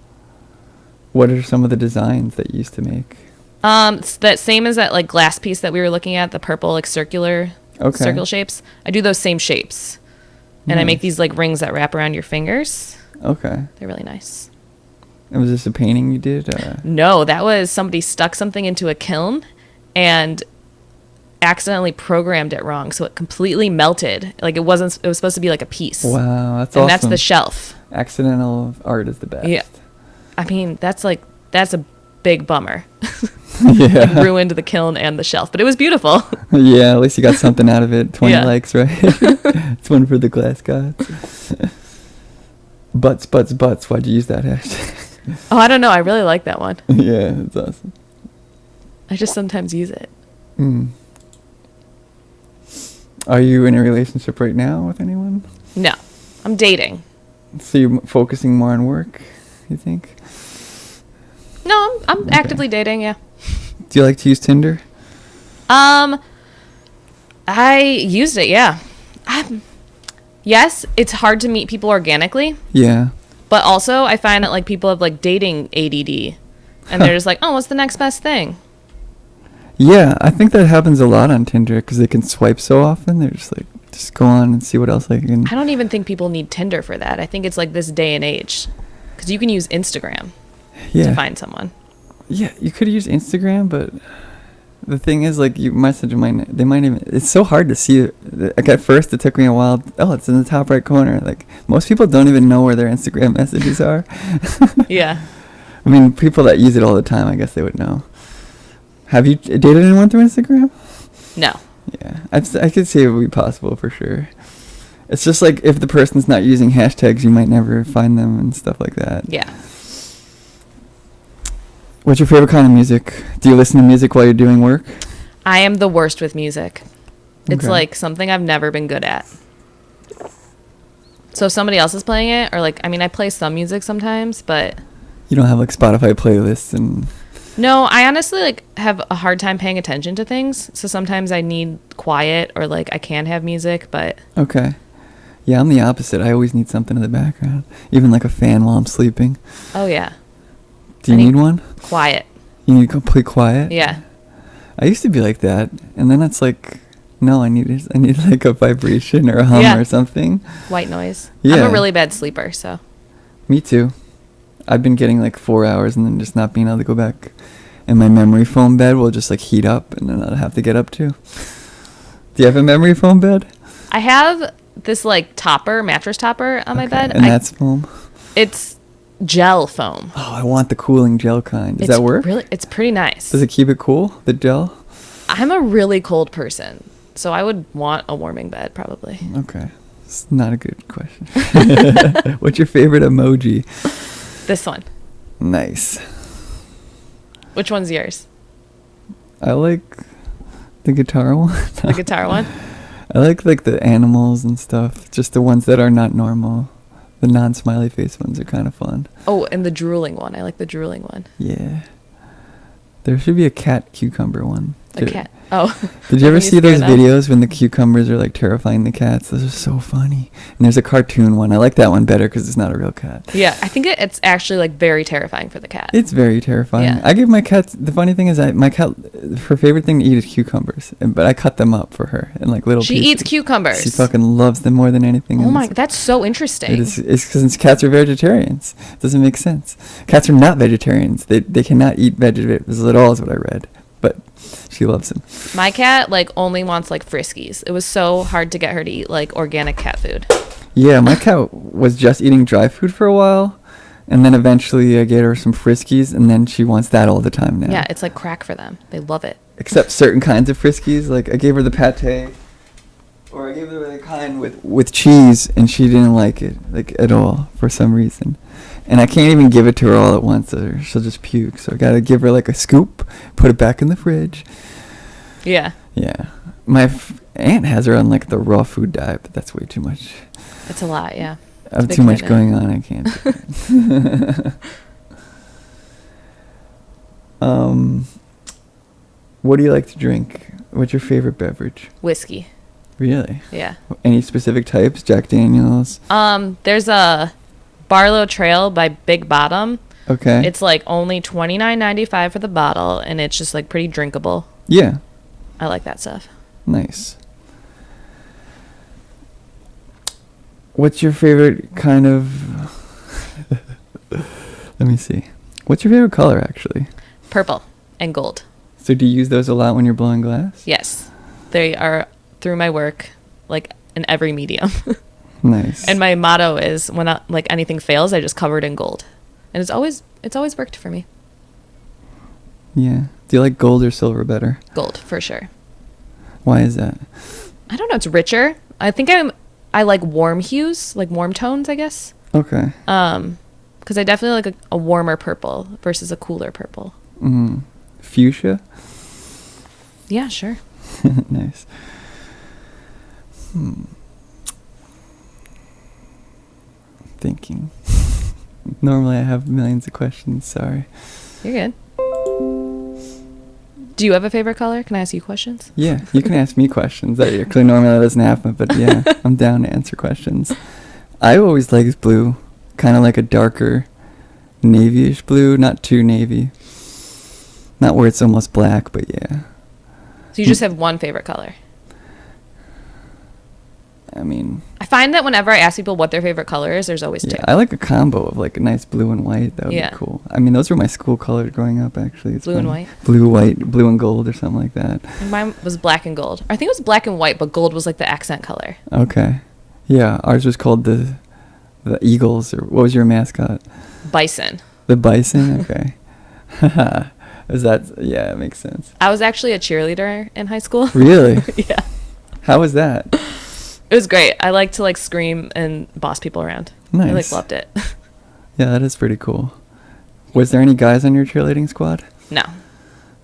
What are some of the designs that you used to make? It's that same as that like glass piece that we were looking at, the purple like circular circle shapes. I do those same shapes. And I make these like rings that wrap around your fingers. Okay. They're really nice. And was this a painting you did? No, that was somebody stuck something into a kiln and accidentally programmed it wrong, so it completely melted. Like it was supposed to be like a piece. Wow, that's and awesome. That's the shelf. Accidental art is the best. Yeah. I mean, that's a big bummer. Yeah. It ruined the kiln and the shelf, but it was beautiful. Yeah, at least you got something out of it. 20 Yeah. likes, right? It's one for the glass gods. Butts. Why'd you use that hashtag? Oh, I don't know. I really like that one. Yeah, that's awesome. I just sometimes use it. Mm. Are you in a relationship right now with anyone? No, I'm dating. So you're focusing more on work, you think? No, I'm actively dating, yeah. Do you like to use Tinder? I used it, yeah. Yes, it's hard to meet people organically. Yeah. But also, I find that like people have like dating ADD, and they're just like, "Oh, what's the next best thing?" Yeah, I think that happens a lot on Tinder because they can swipe so often. They're just like, just go on and see what else I can. I don't even think people need Tinder for that. I think it's like this day and age, because you can use Instagram to find someone. Yeah, you could use Instagram, but the thing is, like, you message them, they might even. It's so hard to see it. Like at first, it took me a while. Oh, it's in the top right corner. Like most people don't even know where their Instagram messages are. Yeah. I mean, people that use it all the time, I guess they would know. Have you dated anyone through Instagram? No. Yeah, I could see it would be possible for sure. It's just like if the person's not using hashtags, you might never find them and stuff like that. Yeah. What's your favorite kind of music? Do you listen to music while you're doing work? I am the worst with music. It's Okay. like something I've never been good at. So if somebody else is playing it, or like, I mean, I play some music sometimes, but You don't have like Spotify playlists and... no, I honestly like have a hard time paying attention to things. So sometimes I need quiet, or like I can have music, but Okay. Yeah, I'm the opposite. I always need something in the background. Even like a fan while I'm sleeping. oh yeah, Do you I need one? quiet. You need complete quiet? Yeah. I used to be like that. And then it's like, no, I need like a vibration or a hum Yeah. or something. White noise. Yeah. I'm a really bad sleeper, so. Me too. I've been getting like 4 hours and then just not being able to go back. And my memory foam bed will just like heat up and then I'll have to get up too. Do you have a memory foam bed? I have this like mattress topper on my bed. And that's foam? It's gel foam. Oh, I want the cooling gel kind. Does that work? It's pretty nice. Does it keep it cool, the gel? I'm a really cold person, so I would want a warming bed probably. Okay. It's not a good question. What's your favorite emoji? This one. Nice. Which one's yours? I like the guitar one. The guitar one? I like the animals and stuff. Just the ones that are not normal. The non-smiley face ones are kind of fun. Oh, and the drooling one. I like the drooling one. Yeah. There should be a cat cucumber one. A cat. Oh. Did you ever see those them. videos when the cucumbers are like terrifying the cats? Those are so funny. And there's a cartoon one. I like that one better because it's not a real cat. Yeah, I think it's actually like very terrifying for the cat. It's very terrifying. Yeah. I give my cat, the funny thing is my cat, her favorite thing to eat is cucumbers. But I cut them up for her in like little She pieces. eats cucumbers. She fucking loves them more than anything. Oh and my, that's so interesting. it's because cats are vegetarians. It doesn't make sense. Cats are not vegetarians. They cannot eat vegetables at all is what I read. But she loves them. My cat like only wants like Friskies. It was so hard to get her to eat like organic cat food. Yeah, my cat was just eating dry food for a while. And then eventually I gave her some Friskies. And then she wants that all the time now. Yeah, it's like crack for them. They love it. Except certain kinds of Friskies. Like I gave her the pate. Or I gave her the kind with cheese. And she didn't like it like at all for some reason. And I can't even give it to her all at once, or she'll just puke. So I gotta give her like a scoop, put it back in the fridge. Yeah. Yeah. My aunt has her on like the raw food diet, but that's way too much. It's a lot, yeah. I have Big too much commitment. going on. I can't. What do you like to drink? What's your favorite beverage? Whiskey. Really? Yeah. Any specific types? Jack Daniels? There's a Barlow Trail by Big Bottom. Okay. It's like only $29.95 for the bottle, and it's just like pretty drinkable. Yeah. I like that stuff. Nice. What's your favorite kind of... Let me see. What's your favorite color, actually? Purple and gold. So do you use those a lot when you're blowing glass? Yes. They are through my work, like in every medium. Nice. And my motto is when like anything fails, I just cover it in gold. And it's always worked for me. Yeah. Do you like gold or silver better? Gold, for sure. Why is that? I don't know. It's richer. I think I like warm hues, like warm tones, I guess. Okay. Because I definitely like a warmer purple versus a cooler purple. Mm. Fuchsia? Yeah, sure. Nice. Thinking. Normally I have millions of questions. Sorry. You're good. Do you have a favorite color? Can I ask you questions? Yeah, you can ask me questions. Actually, normally that doesn't happen, but yeah, I'm down to answer questions. I always liked blue, kind of like a darker navy-ish blue, not too navy. Not where it's almost black, but yeah. So you just have one favorite color? I mean... I find that whenever I ask people what their favorite color is, there's always two. I like a combo of like a nice blue and white. That would be cool. I mean, those were my school colors growing up, actually. It's blue and white? Blue, white, blue and gold or something like that. And mine was black and gold. I think it was black and white, but gold was like the accent color. Okay. Yeah, ours was called the Eagles, or what was your mascot? Bison. The Bison? Okay. Is that... Yeah, it makes sense. I was actually a cheerleader in high school. Really? Yeah. How was that? It was great. I like to like scream and boss people around. Nice. I like loved it. Yeah, that is pretty cool. Was there any guys on your cheerleading squad? No.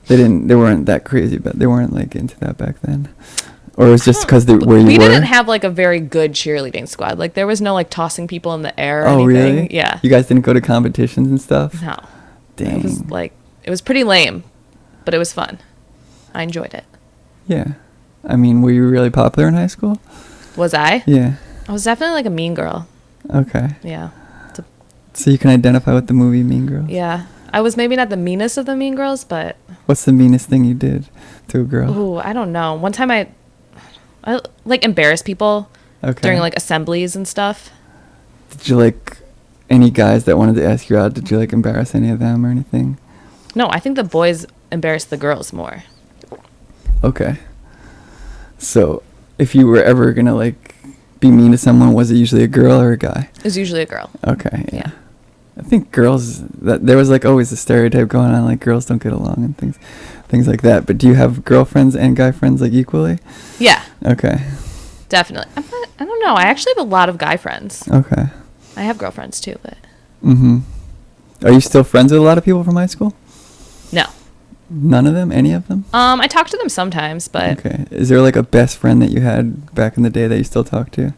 They weren't that crazy, but they weren't like into that back then. Or it was just because where you were? We didn't have like a very good cheerleading squad. Like there was no like tossing people in the air or anything. Really? Yeah. You guys didn't go to competitions and stuff? No. Dang. It was pretty lame, but it was fun. I enjoyed it. Yeah. I mean, were you really popular in high school? Was I? Yeah. I was definitely like a mean girl. Okay. Yeah. So you can identify with the movie Mean Girls? Yeah. I was maybe not the meanest of the mean girls, but... What's the meanest thing you did to a girl? Ooh, I don't know. One time I like embarrassed people during like assemblies and stuff. Did you like any guys that wanted to ask you out? Did you like embarrass any of them or anything? No, I think the boys embarrassed the girls more. Okay. So, if you were ever gonna like be mean to someone, was it usually a girl or a guy? It was usually a girl. Okay. Yeah. I think girls, that there was like always a stereotype going on, like girls don't get along and things like that. But do you have girlfriends and guy friends like equally? Yeah. Okay. Definitely. I don't know. I actually have a lot of guy friends. Okay. I have girlfriends too, but. Mm-hmm. Are you still friends with a lot of people from high school? No. None of them? Any of them? I talk to them sometimes, but... Okay. Is there like a best friend that you had back in the day that you still talk to?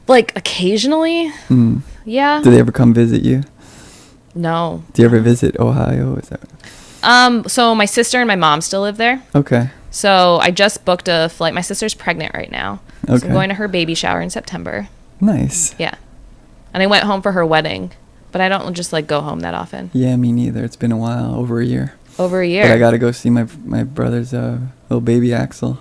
Like, occasionally? Mm. Yeah. Do they ever come visit you? No. Do you ever visit Ohio? Is that... So my sister and my mom still live there. Okay. So I just booked a flight. My sister's pregnant right now. Okay. So I'm going to her baby shower in September. Nice. Yeah. And I went home for her wedding. But I don't just like go home that often. Yeah, me neither. It's been a while, over a year. Over a year. But I gotta go see my brother's little baby Axel.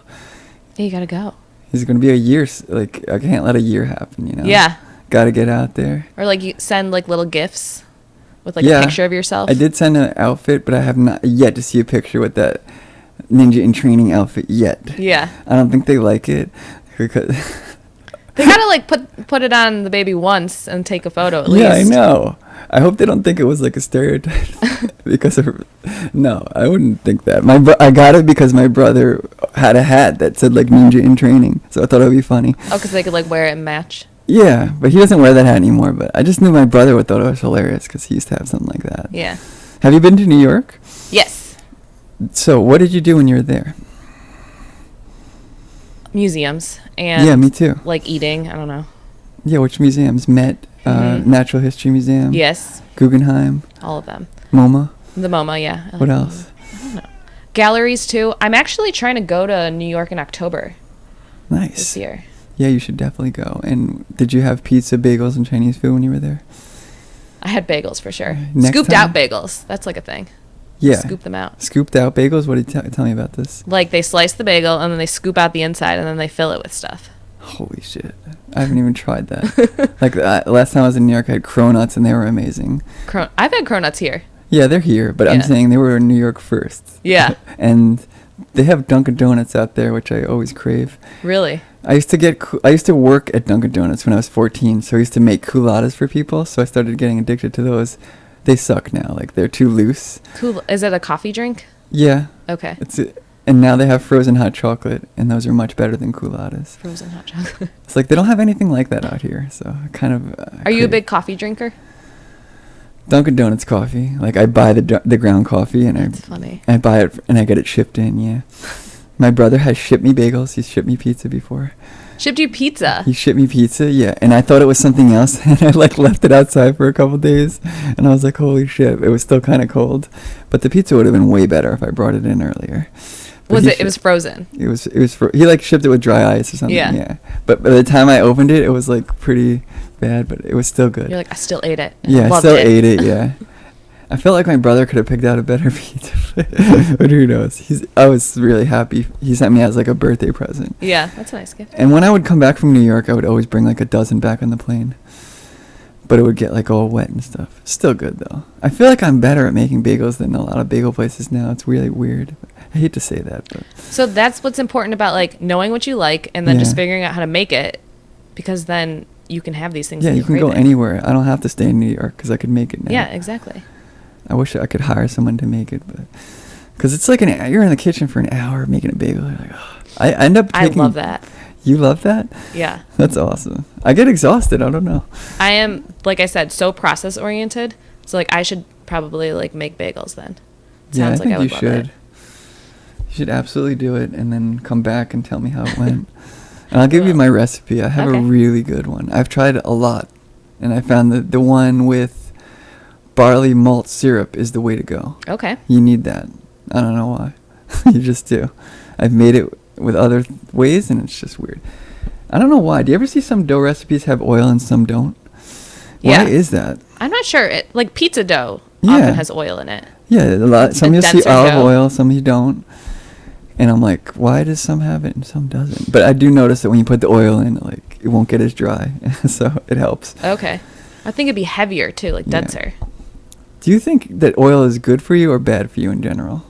Yeah, you gotta go. He's gonna be a year. Like I can't let a year happen, you know. Yeah. Gotta get out there. Or like you send like little gifts with like a picture of yourself. I did send an outfit, but I have not yet to see a picture with that ninja in training outfit yet. Yeah. I don't think they like it because. They gotta like put it on the baby once and take a photo at least. Yeah, I know. I hope they don't think it was like a stereotype because of. No, I wouldn't think that. I got it because my brother had a hat that said like ninja in training, so I thought it would be funny. Oh, because they could like wear it and match. Yeah, but he doesn't wear that hat anymore. But I just knew my brother would thought it was hilarious because he used to have something like that. Yeah. Have you been to New York? Yes. So what did you do when you were there? Museums and yeah, me too. Like eating, I don't know. Yeah, which museums? Met, Natural History Museum. Yes. Guggenheim. All of them. MoMA. The MoMA, yeah. What else? I don't know. Galleries too. I'm actually trying to go to New York in October. Nice. This year. Yeah, you should definitely go. And did you have pizza, bagels, and Chinese food when you were there? I had bagels for sure. Next Scooped time? out bagels. That's like a thing. Yeah. Scoop them out. Scooped out bagels? What did you tell me about this? Like they slice the bagel and then they scoop out the inside and then they fill it with stuff. Holy shit. I haven't even tried that. Like last time I was in New York, I had cronuts and they were amazing. I've had cronuts here. Yeah, they're here, but I'm Yeah. saying they were in New York first. Yeah. And they have Dunkin' Donuts out there, which I always crave. Really? I used to work at Dunkin' Donuts when I was 14, so I used to make culottes for people, so I started getting addicted to those. They suck now, like they're too loose. Cool. Is it a coffee drink? Yeah. Okay. And now they have frozen hot chocolate, and those are much better than culottes. Frozen hot chocolate. It's like they don't have anything like that out here, so I kind of... Are you a big coffee drinker? Dunkin' Donuts coffee. Like I buy the ground coffee, and That's funny. I buy it and I get it shipped in. Yeah. My brother has shipped me bagels. He's shipped me pizza before. Shipped you pizza? He shipped me pizza, yeah. And I thought it was something else, and I like left it outside for a couple days, and I was like, holy shit! It was still kind of cold, but the pizza would have been way better if I brought it in earlier. But It was frozen. It was. He like shipped it with dry ice or something. Yeah. Yeah. But by the time I opened it, it was like pretty bad, but it was still good. You're like, I still ate it. Yeah, I Loved still it. ate it. Yeah. I felt like my brother could have picked out a better pizza, but who knows? I was really happy. He sent me as like a birthday present. Yeah, that's a nice gift. And when I would come back from New York, I would always bring like a dozen back on the plane. But it would get like all wet and stuff. Still good though. I feel like I'm better at making bagels than a lot of bagel places now. It's really weird. I hate to say that, but So that's what's important about like knowing what you like and then just Yeah. figuring out how to make it, because then you can have these things. yeah, that you can go craving. anywhere. I don't have to stay in New York because I could make it now. Yeah, exactly. I wish I could hire someone to make it, but because it's like you're in the kitchen for an hour making a bagel. You're like, oh. I end up taking... I love that. You love that? Yeah. That's awesome. I get exhausted. I don't know. I am, like I said, so process oriented. So like I should probably like make bagels then. Yeah, Sounds I like think I would you love should. it. You should absolutely do it and then come back and tell me how it went. And I'll give you my recipe. I have a Okay. really good one. I've tried a lot, and I found that the one with barley malt syrup is the way to go. Okay. You need that. I don't know why. You just do. I've made it with other ways, and it's just weird. I don't know why. Do you ever see some dough recipes have oil and some don't? Yeah. Why is that? I'm not sure. Like pizza dough Yeah. often has oil in it. Yeah, a lot. Some A you'll see denser olive dough. oil, some you don't. And I'm like, why does some have it and some doesn't? But I do notice that when you put the oil in, like, it won't get as dry, so it helps. Okay. I think it'd be heavier too, like Yeah. denser. Do you think that oil is good for you or bad for you in general?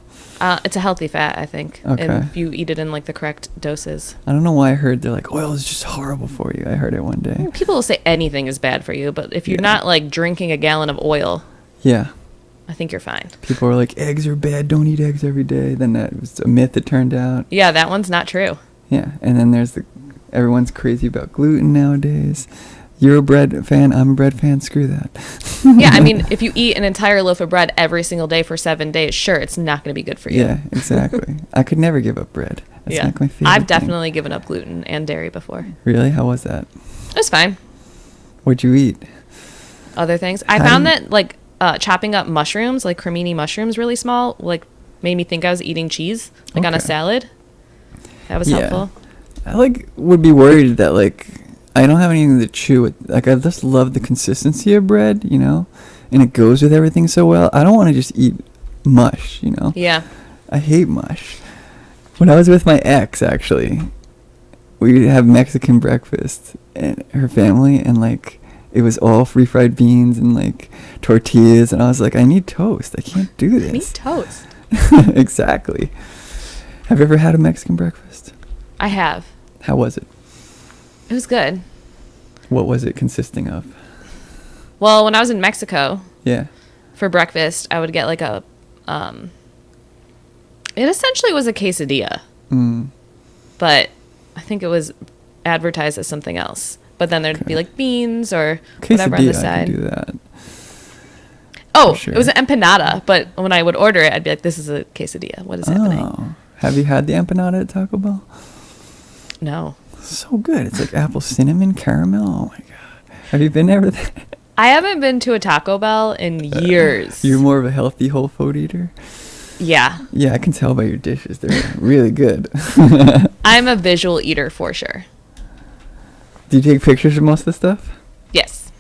It's a healthy fat, I think. Okay. And if you eat it in like the correct doses. I don't know why I heard they're like, oil is just horrible for you. I heard it one day. People will say anything is bad for you, but if you're Yeah. not like drinking a gallon of oil, Yeah. I think you're fine. People are like, eggs are bad. Don't eat eggs every day. Then that was a myth it turned out. Yeah, that one's not true. Yeah. And then there's everyone's crazy about gluten nowadays. You're a bread fan. I'm a bread fan. Screw that. Yeah, I mean, if you eat an entire loaf of bread every single day for 7 days, sure, it's not going to be good for you. Yeah, exactly. I could never give up bread. That's Yeah. like my favorite I've thing. definitely given up gluten and dairy before. Really? How was that? It was fine. What'd you eat? Other things. I How found do you- that like chopping up mushrooms, like cremini mushrooms really small, like made me think I was eating cheese, like on a Okay. salad. That was Yeah. helpful. I would be worried that I don't have anything to chew. I just love the consistency of bread, and it goes with everything so well. I don't want to just eat mush, Yeah. I hate mush. When I was with my ex, actually, we'd have Mexican breakfast and her family, and it was all refried beans and tortillas, and I was like, I need toast. I can't do this. I need toast. Exactly. Have you ever had a Mexican breakfast? I have. How was it? It was good. What was it consisting of? Well, when I was in Mexico Yeah. for breakfast, I would get like a it essentially was a quesadilla, Mm. but I think it was advertised as something else. But then there'd be Okay. like beans or whatever on the Quesadilla, I side. can do that. Oh, for sure. it was an empanada, but when I would order it, I'd be like, this is a quesadilla. What is happening? Oh. Have you had the empanada at Taco Bell? No. So good. It's like apple cinnamon caramel. Oh my god. Have you been there? I haven't been to a Taco Bell in years. You're more of a healthy whole food eater? Yeah. Yeah, I can tell by your dishes. They're really good. I'm a visual eater for sure. Do you take pictures of most of the stuff? Yes.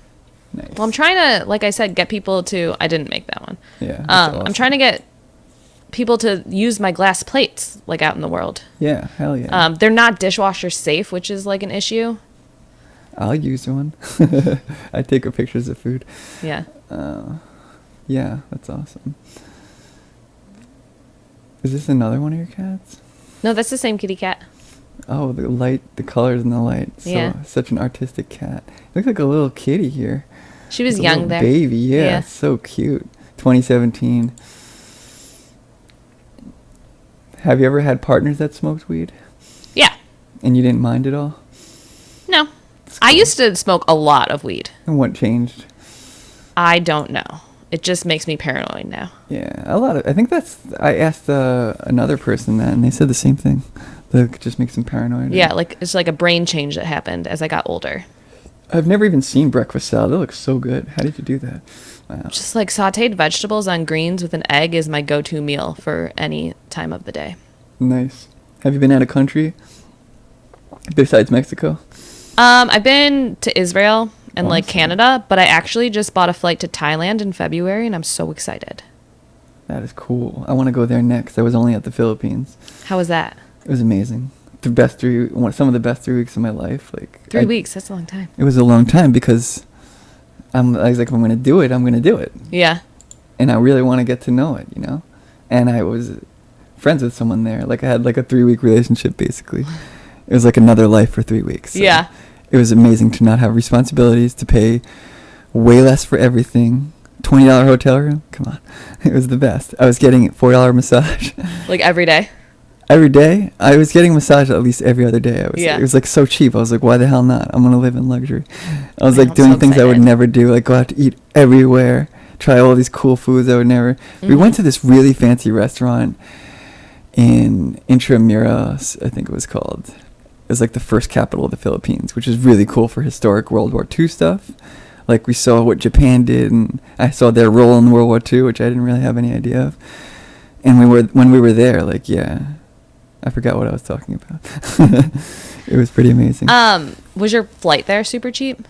Nice. Well, I'm trying to, like I said, get people to... I didn't make that one. Yeah. Awesome. I'm trying to get people to use my glass plates, like, out in the world. Yeah, hell yeah. They're not dishwasher safe, which is, like, an issue. I'll use one. I take pictures of food. Yeah. Yeah, that's awesome. Is this another one of your cats? No, that's the same kitty cat. Oh, the light, the colors in the light. So, Yeah. Such an artistic cat. Looks like a little kitty here. She was Like a young little there. Baby, yeah, so cute. 2017. Have you ever had partners that smoked weed? Yeah. And you didn't mind at all? No. I used to smoke a lot of weed. And what changed? I don't know. It just makes me paranoid now. Yeah, a lot of... I think that's... I asked another person that, and they said the same thing. That it just makes them paranoid. Yeah, like it's like a brain change that happened as I got older. I've never even seen breakfast salad. It looks so good. How did you do that? Wow. Just like sauteed vegetables on greens with an egg is my go-to meal for any time of the day. Nice. Have you been out of country besides Mexico? I've been to Israel and like Awesome. Canada, but I actually just bought a flight to Thailand in February and I'm so excited. That is cool. I want to go there next. I was only at the Philippines. How was that? It was amazing. Some of the best 3 weeks of my life. Like 3 weeks, that's a long time. It was a long time because I was like, if I'm going to do it, I'm going to do it. Yeah. And I really want to get to know it, you know? And I was friends with someone there. Like I had like a 3-week relationship basically. It was like another life for 3 weeks. So Yeah. It was amazing to not have responsibilities, to pay way less for everything. $20 hotel room? Come on. It was the best. I was getting $4 massage. Like every day? Every day? I was getting a massage at least every other day. Yeah. It was like so cheap. I was like, why the hell not? I'm going to live in luxury. I was like I'm doing so things I would excited. never do, like go out to eat everywhere, try all these cool foods I would never. We Mhm. went to this really fancy restaurant in Intramuros, I think it was called. It was like the first capital of the Philippines, which is really cool for historic World War II stuff. Like we saw what Japan did, and I saw their role in World War II, which I didn't really have any idea of. And when we were there, like, yeah, I forgot what I was talking about. It was pretty amazing. Was your flight there super cheap?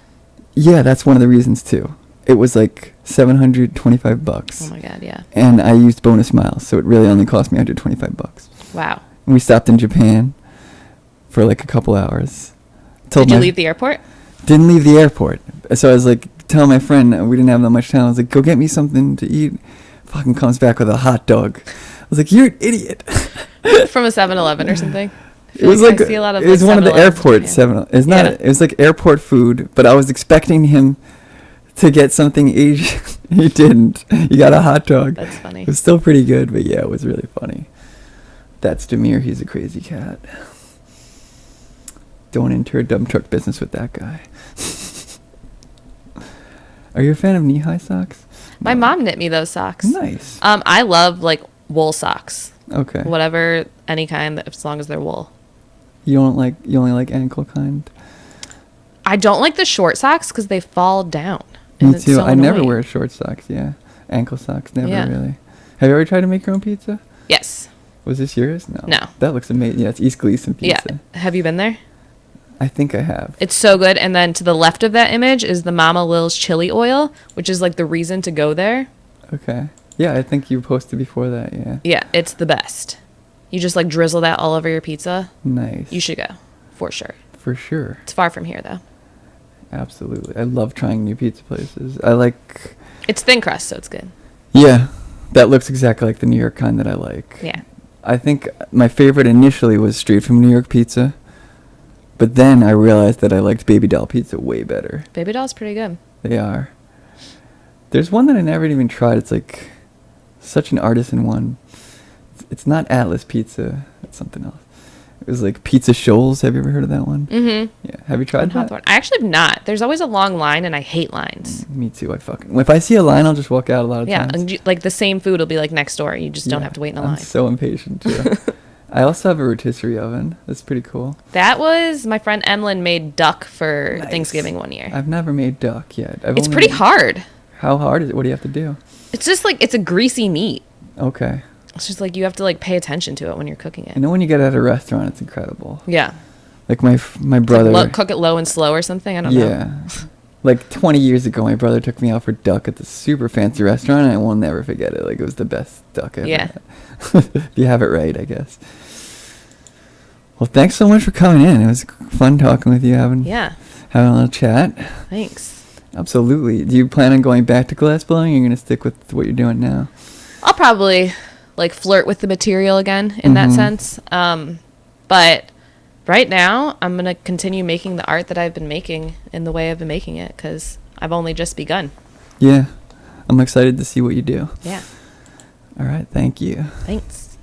Yeah, that's one of the reasons too. It was like $725. Oh my god, yeah. And I used bonus miles, so it really only cost me $125. Wow. And we stopped in Japan for like a couple hours. Did you leave the airport? Didn't leave the airport. So I was like telling my friend, we didn't have that much time. I was like, go get me something to eat. Fucking comes back with a hot dog. I was like, you're an idiot. From a 7-Eleven or something? I It feel was like I see a lot of, it was like, one of the 7-Elevens airport in 7. It's not. Yeah. It was like airport food, but I was expecting him to get something Asian. He didn't. He got a hot dog. That's funny. It was still pretty good, but yeah, it was really funny. That's Demir. He's a crazy cat. Don't enter a dump truck business with that guy. Are you a fan of knee-high socks? My mom knit me those socks. Nice. I love like wool socks. Okay. Whatever, any kind, as long as they're wool. You only like ankle kind? I don't like the short socks because they fall down. Me and it's too. so I never annoying. wear short socks. Yeah, ankle socks. Never Yeah. really. Have you ever tried to make your own pizza? Yes. Was this yours? No. No. That looks amazing. Yeah, it's East Gleason pizza. Yeah. Have you been there? I think I have. It's so good. And then to the left of that image is the Mama Lil's chili oil, which is like the reason to go there. Okay. Yeah, I think you posted before that. Yeah. Yeah, it's the best. You just like drizzle that all over your pizza. Nice. You should go, for sure. For sure. It's far from here though. Absolutely. I love trying new pizza places. I like. It's thin crust, so it's good. Yeah, that looks exactly like the New York kind that I like. Yeah. I think my favorite initially was Straight from New York pizza, but then I realized that I liked Baby Doll pizza way better. Baby Doll's pretty good. They are. There's one that I never even tried. It's like such an artisan one. It's not Atlas Pizza. It's something else. It was like Pizza Shoals. Have you ever heard of that one? Mm-hmm. Yeah. Have you tried On that? Hawthorne. I actually have not. There's always a long line, and I hate lines. Me too. If I see a line, I'll just walk out a lot of Yeah, times. and like the same food will be like next door. You just don't have to wait in a I'm line. so impatient too. I also have a rotisserie oven. That's pretty cool. That was my friend Emlyn made duck for Nice. Thanksgiving one year. I've never made duck yet. It's pretty hard. How hard is it? What do you have to do? It's just like, it's a greasy meat. Okay. It's just like you have to like pay attention to it when you're cooking it. I know when you get it at a restaurant, it's incredible. Yeah. Like my brother. Like cook it low and slow or something. I don't know. Yeah. Like 20 years ago, my brother took me out for duck at the super fancy restaurant, and I will never forget it. Like, it was the best duck ever. Yeah. If you have it right, I guess. Well, thanks so much for coming in. It was fun talking with you, having a little chat. Thanks. Absolutely. Do you plan on going back to glassblowing, or are you going to stick with what you're doing now? I'll probably like flirt with the material again in that sense. But right now, I'm going to continue making the art that I've been making in the way I've been making it, because I've only just begun. Yeah. I'm excited to see what you do. Yeah. All right. Thank you. Thanks.